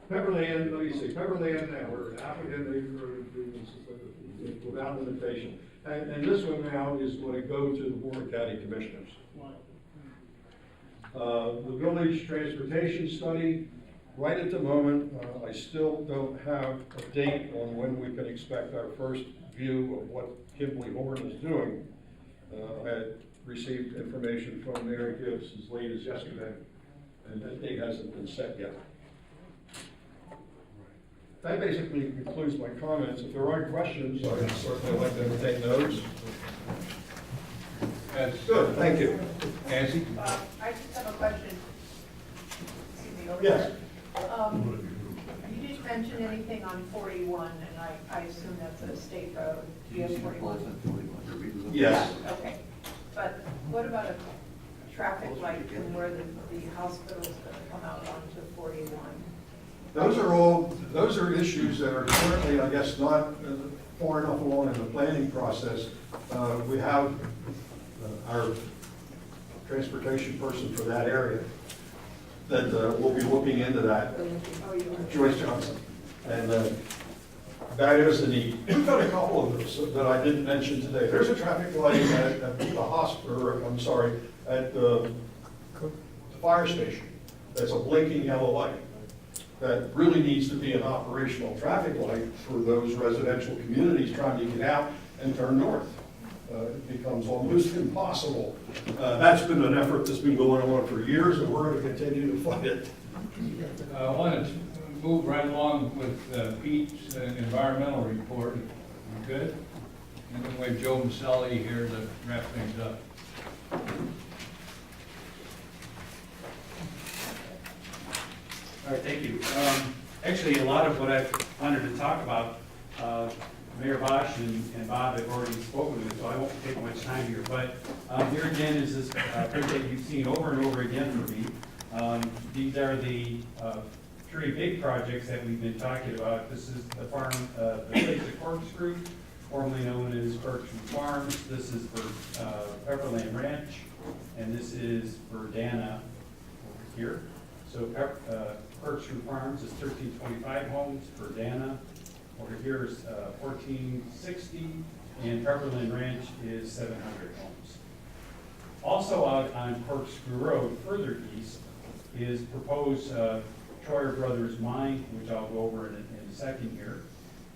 Pepperland, let me see, Pepperland, now, we're applicant, without limitation. And this one now is going to go to the Board of County Commissioners. The village transportation study, right at the moment, I still don't have a date on when we can expect our first view of what Kimberly Horn is doing. I had received information from Mary Gibbs as late as yesterday, and that date hasn't been set yet. That basically concludes my comments. If there are questions, I'd certainly like to entertain those. That's good, thank you. Nancy? I just have a question. Excuse me, over Yes. there. You didn't mention anything on 41, and I assume that's a state road, US 41. Yes. Okay, but what about a traffic light from where the hospital's gonna come out onto 41? Those are issues that are currently, I guess, not far enough along in the planning process. We have our transportation person for that area that will be looking into that, Joyce Johnson. And that is a need. We've got a couple of those that I didn't mention today. There's a traffic light at the hospital, I'm sorry, at the fire station. That's a blinking yellow light. That really needs to be an operational traffic light for those residential communities trying to get out and turn north. It becomes almost impossible. That's been an effort that's been going on for years, and we're going to continue to fight it. I want to move right along with Pete's environmental report, if we could. And then we have Joe Maselli here to wrap things up. All right, thank you. Actually, a lot of what I wanted to talk about, Mayor Bosch and Bob have already spoken to, so I won't take much time here. But here again is this print that you've seen over and over again from me. These are the three big projects that we've been talking about. This is the farm, the place at Corkscrew, formerly known as Corkscrew Farms. This is for Pepperland Ranch, and this is for Dana over here. So Corkscrew Farms is 1325 homes. For Dana, over here is 1460, and Pepperland Ranch is 700 homes. Also out on Corkscrew Road, further east, is proposed Troyer Brothers Mine, which I'll go over in a second here.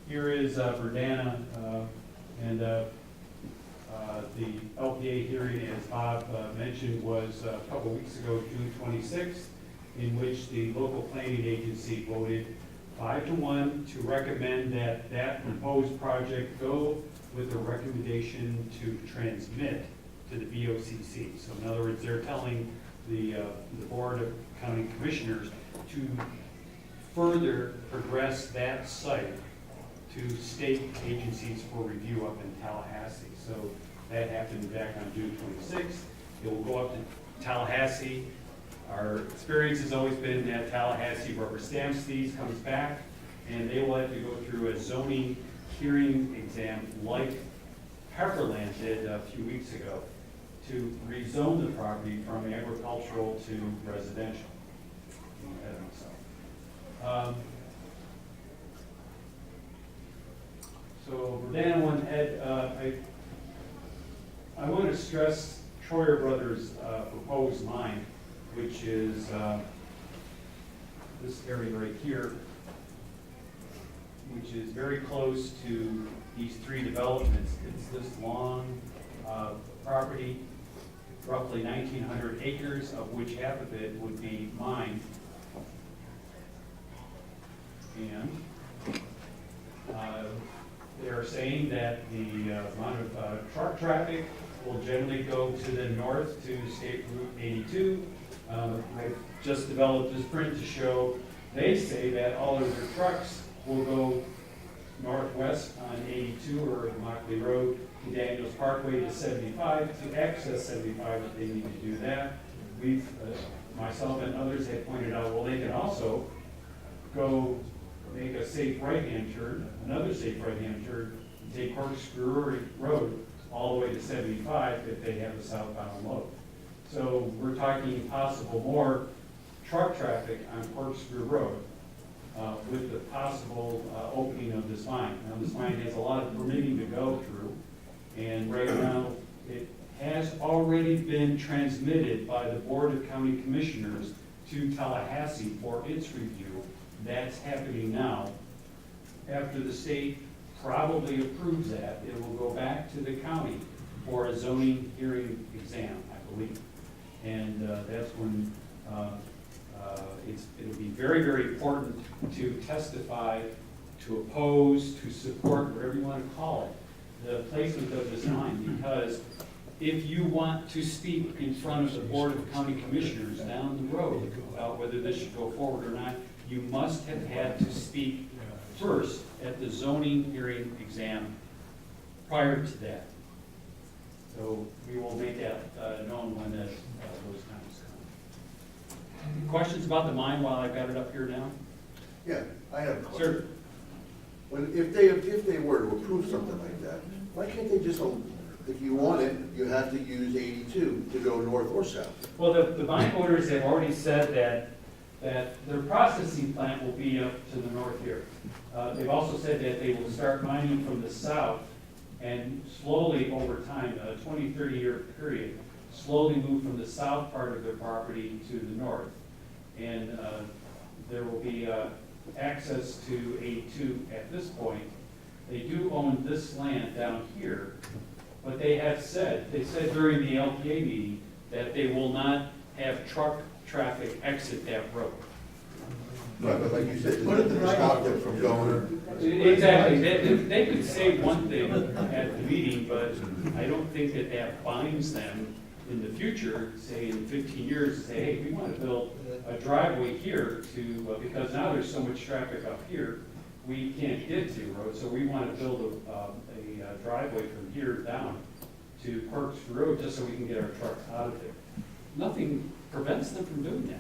Here is Verdana, and the LPA hearing, as Bob mentioned, was a couple weeks ago, June 26th, in which the local planning agency voted 5-1 to recommend that proposed project go with the recommendation to transmit to the VOCC. So in other words, they're telling the Board of County Commissioners to further progress that site to state agencies for review up in Tallahassee. So that happened back on June 26th. It will go up to Tallahassee. Our experience has always been that Tallahassee rubber stamps these, comes back, and they will have to go through a zoning hearing exam like Pepperland did a few weeks ago to rezone the property from agricultural to residential. So Rodan One Ed, I want to stress Troyer Brothers' proposed line, which is this area right here, which is very close to these three developments. It's this long property, roughly 1,900 acres, of which half of it would be mined. And they are saying that the amount of truck traffic will generally go to the north to State Route 82. I've just developed this print to show, they say that all of their trucks will go northwest on 82 or Mockley Road to Daniels Parkway to 75 to access 75 if they need to do that. We've, myself and others have pointed out, well, they can also go make a safe right-hand turn, another safe right-hand turn, and take Corkscrew Road all the way to 75 if they have a southbound load. So we're talking possible more truck traffic on Corkscrew Road with the possible opening of this line. Now, this line has a lot of permitting to go through, and right now it has already been transmitted by the Board of County Commissioners to Tallahassee for its review. That's happening now. After the state probably approves that, it will go back to the county for a zoning hearing exam, I believe. And that's when it'll be very, very important to testify, to oppose, to support, whatever you want to call it, the placement of this line. Because if you want to speak in front of the Board of County Commissioners down the road about whether this should go forward or not, you must have had to speak first at the zoning hearing exam prior to that. So we will make that known when those times come. Questions about the mine while I've got it up here now? Yeah, I have a question. Sir? If they were to approve something like that, why can't they just, if you want it, you have to use 82 to go north or south? Well, the mine owners have already said that their processing plant will be up to the north here. They've also said that they will start mining from the south and slowly over time, a 20, 30-year period, slowly move from the south part of their property to the north. And there will be access to 82 at this point. They do own this land down here, but they said during the LPA meeting that they will not have truck traffic exit that road. Right, but like you said, there's nothing to stop them from going. Exactly. They could say one thing at the meeting, but I don't think that binds them in the future, say in 15 years, to say, hey, we want to build a driveway here to, because now there's so much traffic up here, we can't get to road, so we want to build a driveway from here down to Corkscrew Road just so we can get our trucks out of there. Nothing prevents them from doing that.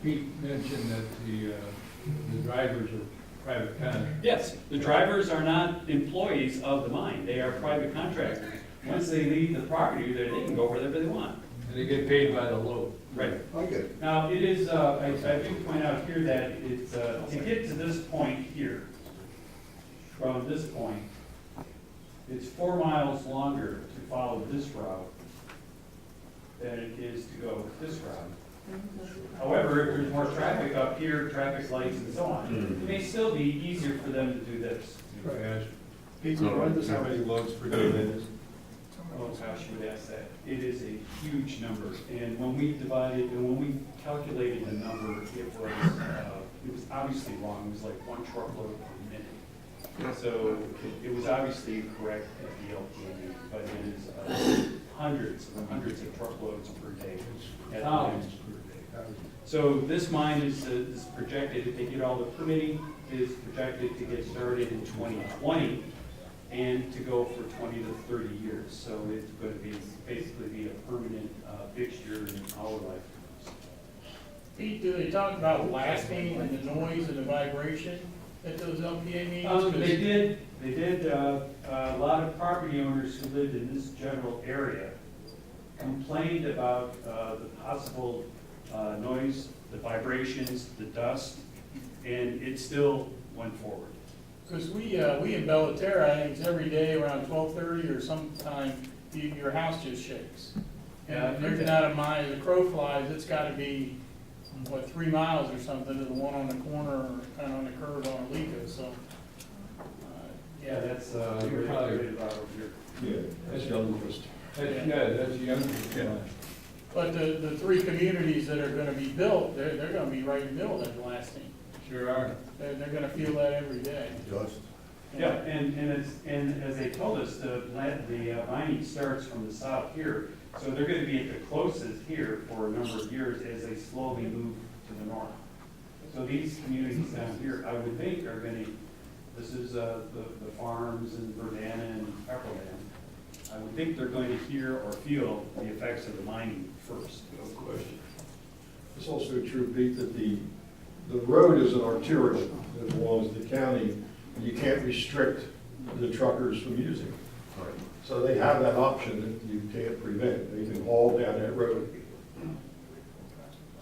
Pete mentioned that the drivers are private contractors. Yes, the drivers are not employees of the mine. They are private contractors. Once they leave the property, they can go wherever they want. And they get paid by the load. Right. Okay. Now, it is, I do point out here that it's, to get to this point here, from this point, it's 4 miles longer to follow this route than it is to go this route. However, if there's more traffic up here, traffic lights and so on, it may still be easier for them to do this. Pete, how many loads per day that is? Oh gosh, you would ask that. It is a huge number, and when we divided, and when we calculated the number, it was obviously wrong. It was like 1 truckload per minute. So it was obviously correct at the LPA, but it is hundreds of truckloads per day. at the mine. So this mine is projected, if they get all the permitting, is projected to get started in 2020 and to go for 20 to 30 years. So it's going to be basically be a permanent fixture in our life. Pete, do they talk about blasting and the noise and the vibration at those LPA meetings? They did, a lot of property owners who lived in this general area complained about the possible noise, the vibrations, the dust, and it still went forward. Because we in Bellaterra, I think it's every day around 12:30 or sometime, your house just shakes. Yeah, And there's not a mile, the crow flies, it's gotta be, what, 3 miles or something to the one on the corner, or kind of on the curve on Alico, so. Yeah, that's, You're probably- right about over here. Yeah, that's Youngest. That's Youngest. But the 3 communities that are gonna be built, they're gonna be right in the middle of that blasting. Sure are. They're gonna feel that every day. Dust. Yeah, and as they told us, the mining starts from the south here, so they're gonna be at the closest here for a number of years as they slowly move to the north. So these communities down here, I would think are gonna, this is the farms in Verdana and Pepperland. I would think they're going to hear or feel the effects of the mining first. No question. It's also true, Pete, that the road is an arterial as well as the county. You can't restrict the truckers from using it. So they have that option that you can't prevent. They can haul down that road.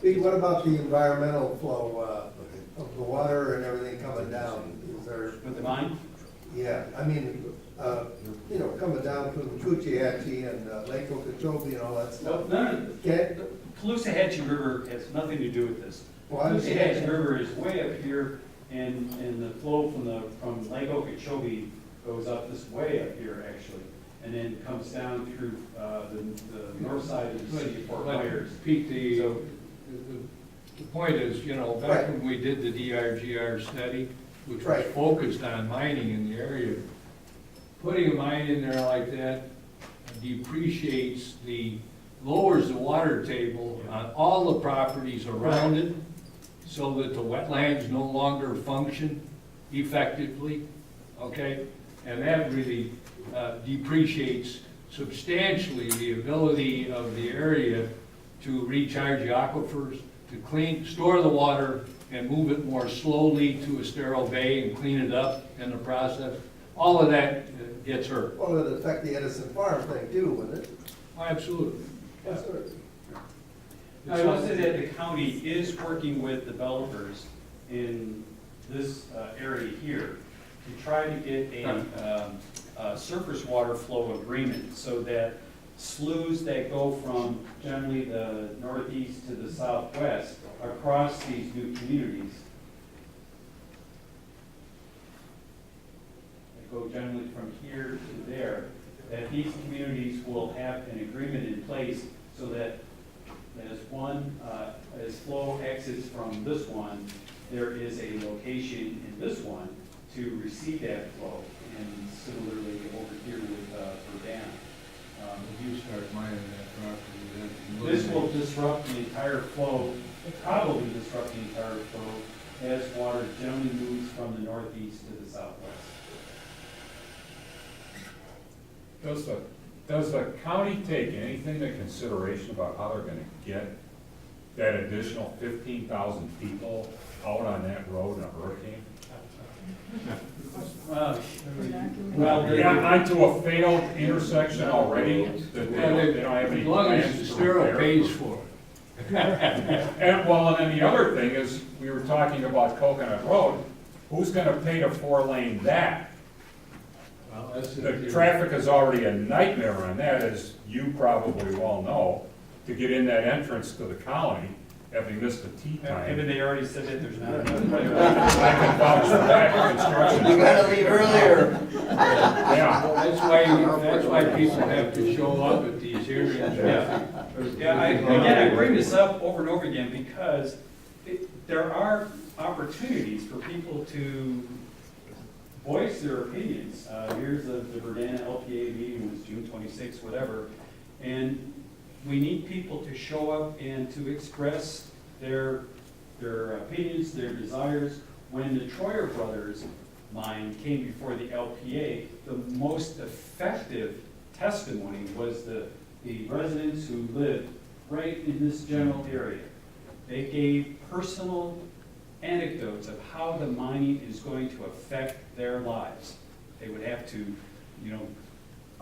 Pete, what about the environmental flow of the water and everything coming down? Is there? With the mine? Yeah, I mean, you know, coming down from Cucciachi and Lake Okeechobee and all that stuff. Well, none of, Can't, Caloosahatchee River has nothing to do with this. Well, I understand. Caloosahatchee River is way up here, and the flow from Lake Okeechobee goes up this way up here, actually, and then comes down through the north side of the city of Fort Myers. Pete, So- the point is, you know, back when we did the DRGR study, which was Right. focused on mining in the area, putting a mine in there like that depreciates lowers the water table on all the properties around it, so that the wetlands no longer function effectively, okay? And that really depreciates substantially the ability of the area to recharge the aquifers, to store the water and move it more slowly to Estero Bay and clean it up in the process. All of that gets hurt. well, it'd affect the Edison Farm thing too, wouldn't it? Absolutely. Yes, sir. I will say that the county is working with developers in this area here to try to get a surface water flow agreement so that sloughs that go from generally the northeast to the southwest across these new communities that go generally from here to there, that these communities will have an agreement in place so that as flow exits from this one, there is a location in this one to receive that flow. And similarly over here with Verdana. If you start mining that property, then. This will disrupt the entire flow, probably disrupt the entire flow as water generally moves from the northeast to the southwest. Does the county take anything into consideration about how they're gonna get that additional 15,000 people out on that road in a hurricane? Yeah, onto a failed intersection already, that they don't have any As long as plans to Estero repair. pays for it. And then the other thing is, we were talking about Coconut Road, who's gonna pay to 4-lane that? Well, that's The traffic is already a nightmare on that, as you probably well know, to get in that entrance to the colony, having missed the tea time. Given they already said that there's not I can vouch for that construction. You gotta leave earlier. Yeah. That's why people have to show up at these hearings. Yeah, I bring this up over and over again because there are opportunities for people to voice their opinions. Here's the Verdana LPA meeting, it was June 26th, whatever, And we need people to show up and to express their opinions, their desires. When the Troyer Brothers mine came before the LPA, the most effective testimony was the residents who lived right in this general area. They gave personal anecdotes of how the mining is going to affect their lives. They would have to,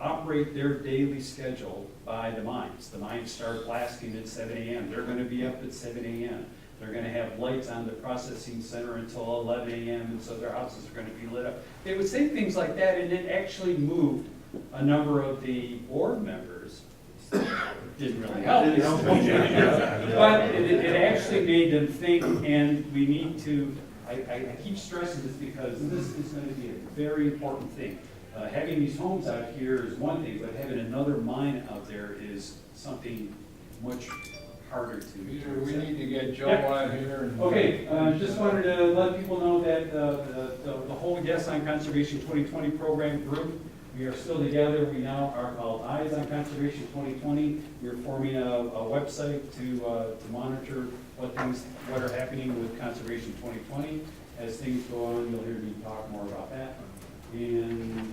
operate their daily schedule by the mines. The mines start blasting at 7 a.m. They're going to be up at 7 a.m. They're going to have lights on the processing center until 11 a.m. and so their houses are going to be lit up. They would say things like that, and it actually moved a number of the board members. Didn't really help, but it actually made them think, and we need to, I keep stressing this because this is going to be a very important thing. Having these homes out here is one thing, but having another mine out there is something much harder to. Peter, we need to get Joe on here. Okay, just wanted to let people know that the whole Yes on Conservation 2020 program group, we are still together. We now are called Eyes on Conservation 2020. We're forming a website to monitor what are happening with Conservation 2020. As things go on, you'll hear me talk more about that. And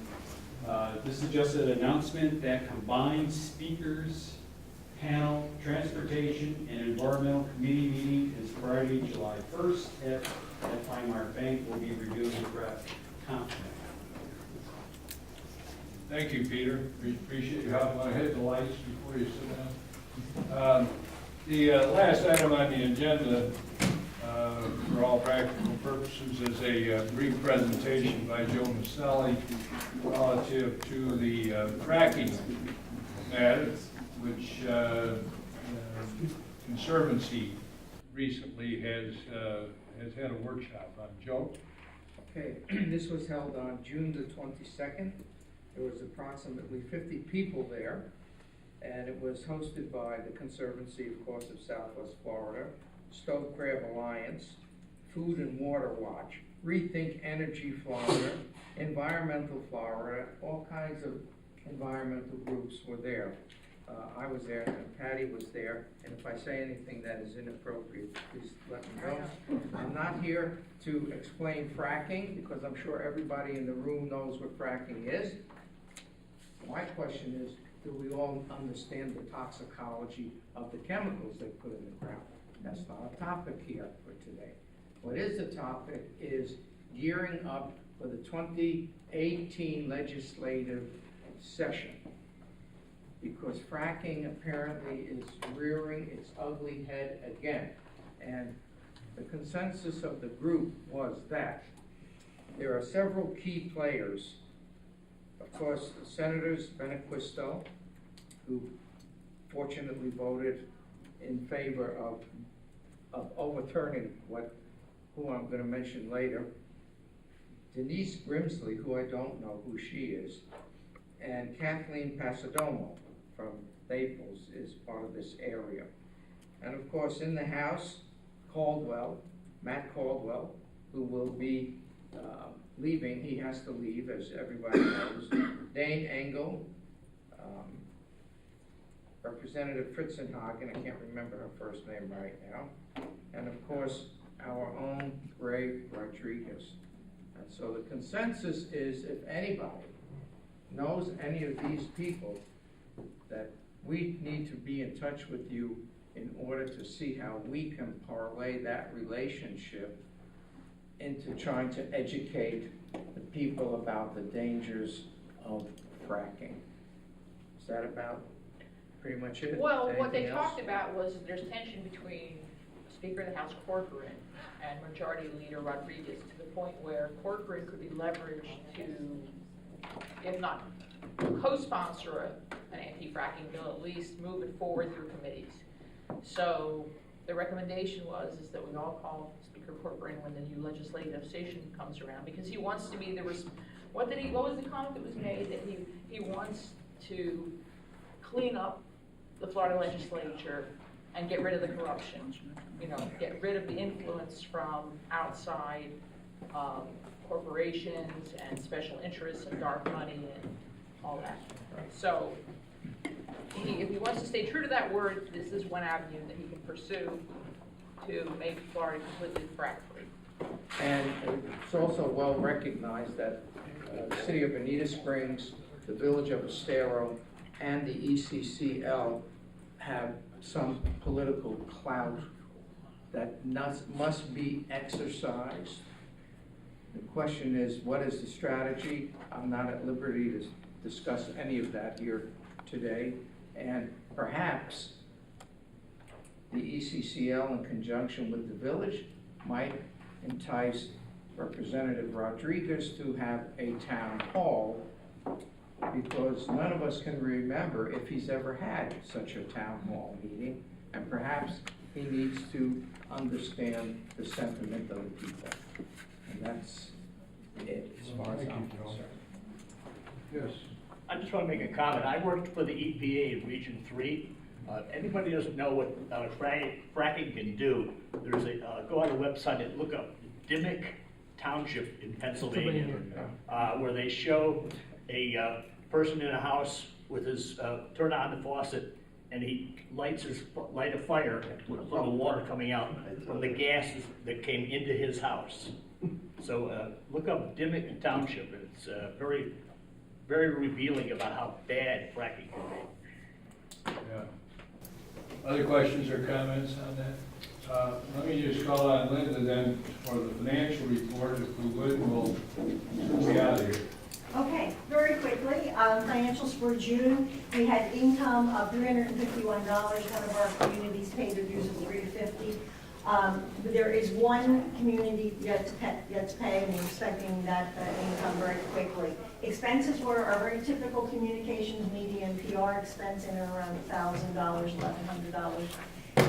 this is just an announcement that combines speakers, panel, transportation, and environmental committee meeting is Friday, July 1st at Highmark Bank. We'll be reviewing the draft comp plan. Thank you, Peter. We appreciate your help. Want to hit the lights before you sit down? The last item on the agenda, for all practical purposes, is a brief presentation by Joe Maselli relative to the fracking matter, which Conservancy recently has had a workshop on. Joe? Okay, this was held on June the 22nd. There was approximately 50 people there, and it was hosted by the Conservancy, of course, of Southwest Florida, Stove Crab Alliance, Food and Water Watch, Rethink Energy Florida, Environmental Florida, all kinds of environmental groups were there. I was there, and Patty was there, and if I say anything that is inappropriate, please let me know. I'm not here to explain fracking, because I'm sure everybody in the room knows what fracking is. My question is, do we all understand the toxicology of the chemicals they put in the ground? That's not a topic here for today. What is the topic is gearing up for the 2018 legislative session. Because fracking apparently is rearing its ugly head again. And the consensus of the group was that there are several key players. Of course, Senators Benequisto, who fortunately voted in favor of overturning who I'm going to mention later, Denise Grimsley, who I don't know who she is, and Kathleen Pasadomo from Naples is part of this area. And of course, in the House, Matt Caldwell, who will be leaving. He has to leave, as everybody knows. Dane Engel, Representative Fritzenhagen, I can't remember her first name right now, and of course, our own Ray Rodriguez. And so the consensus is, if anybody knows any of these people, that we need to be in touch with you in order to see how we can parlay that relationship into trying to educate the people about the dangers of fracking. Is that about pretty much it? Well, what they Anything else? talked about was there's tension between Speaker of the House Corcoran and Majority Leader Rodriguez, to the point where Corcoran could be leveraged to, if not co-sponsor an anti-fracking bill, at least move it forward through committees. So the recommendation was that we all call Speaker Corcoran when the new legislative session comes around, because he wants to be what was the comment that was made, that he wants to clean up the Florida legislature and get rid of the corruption, get rid of the influence from outside corporations and special interests and dark money and all that. So if he wants to stay true to that word, this is one avenue that he can pursue to make Florida completely frack-free. And it's also well recognized that the city of Bonita Springs, the village of Estero, and the ECCL have some political clout that must be exercised. The question is, what is the strategy? I'm not at liberty to discuss any of that here today. And perhaps the ECCL, in conjunction with the village, might entice Representative Rodriguez to have a town hall, because none of us can remember if he's ever had such a town hall meeting, and perhaps he needs to understand the sentiment of the people. And that's it, as far as I'm concerned. Yes. I just want to make a comment. I worked for the EPA in Region 3. Anybody doesn't know what fracking can do, there's a, go on the website and look up Dimmick Township in Pennsylvania, where they show a person in a house with his, turn on the faucet, and he light a fire from the water coming out from the gases that came into his house. So look up Dimmick Township. It's very, very revealing about how bad fracking can be. Yeah. Other questions or comments on that? Let me just call on Linda then for the financial report, if we would, we'll be out of here. Okay, very quickly, financials for June, we had income of $351. One of our communities paid their dues of $350. There is one community yet to pay, and we're expecting that income very quickly. Expenses were our very typical communications, media, and PR expense in around $1,000, $1,100.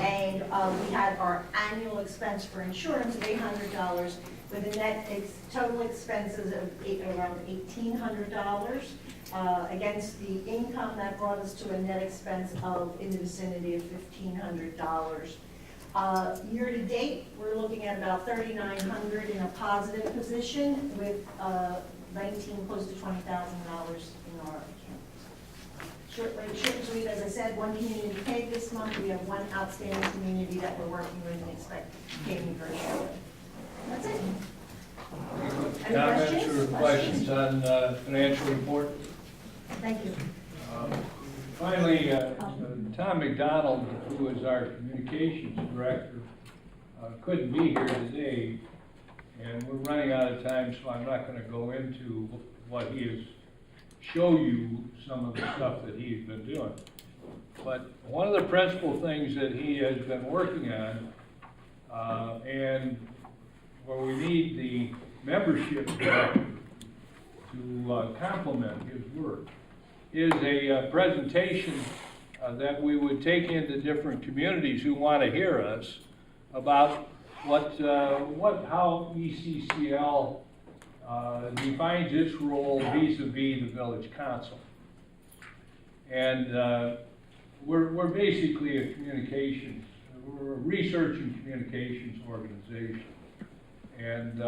And we had our annual expense for insurance of $800, with a net total expenses of around $1,800. Against the income, that brought us to a net expense of in the vicinity of $1,500. Year to date, we're looking at about $3,900 in a positive position, with close to $20,000 in our account. Short and sweet, as I said, one community paid this month. We have one outstanding community that we're working with and expect payment very shortly. That's it. Any Comments or questions on financial report? Thank you. Finally, Tom McDonald, who is our communications director, couldn't be here today, and we're running out of time, so I'm not going to go into what he is, show you some of the stuff that he's been doing. But one of the principal things that he has been working on, and where we need the membership director to complement his work, is a presentation that we would take into different communities who want to hear us about how ECCL defines its role vis-a-vis the village council. And we're basically a we're a research and communications organization. And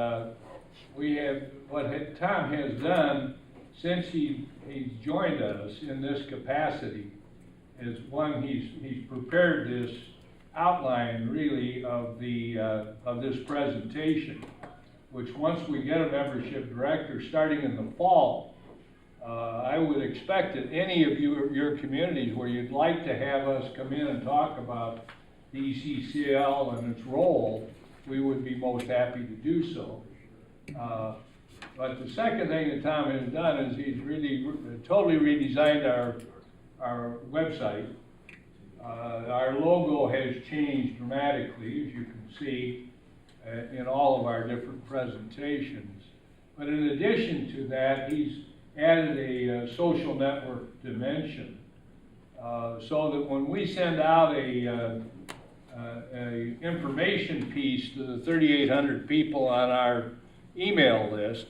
what Tom has done since he's joined us in this capacity is, one, he's prepared this outline really of this presentation, which once we get a membership director starting in the fall, I would expect that any of your communities where you'd like to have us come in and talk about the ECCL and its role, we would be most happy to do so. But the second thing that Tom has done is he's really totally redesigned our website. Our logo has changed dramatically, as you can see, in all of our different presentations. But in addition to that, he's added a social network dimension, so that when we send out a information piece to the 3,800 people on our email list,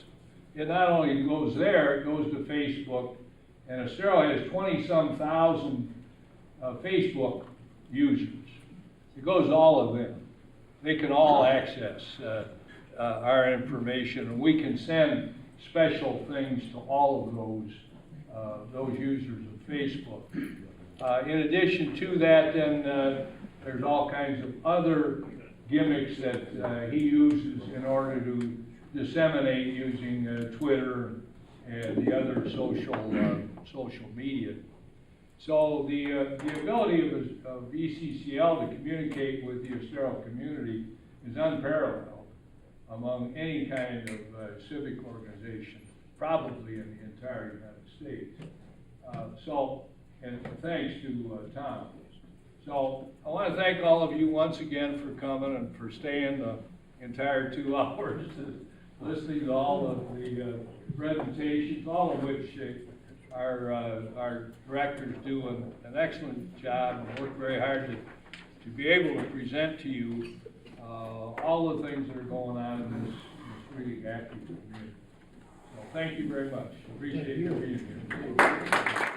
it not only goes there, it goes to Facebook, and Estero has 20-some thousand Facebook users. It goes to all of them. They can all access our information, and we can send special things to all of those users of Facebook. In addition to that, then, there's all kinds of other gimmicks that he uses in order to disseminate using Twitter and the other social media. So the ability of ECCL to communicate with the Estero community is unparalleled among any kind of civic organization, probably in the entire United States. And thanks to Tom. So I want to thank all of you once again for coming and for staying the entire 2 hours, listening to all of the presentations, all of which our directors do an excellent job and work very hard to be able to present to you all the things that are going on in this really active community. So thank you very much. Appreciate you being here.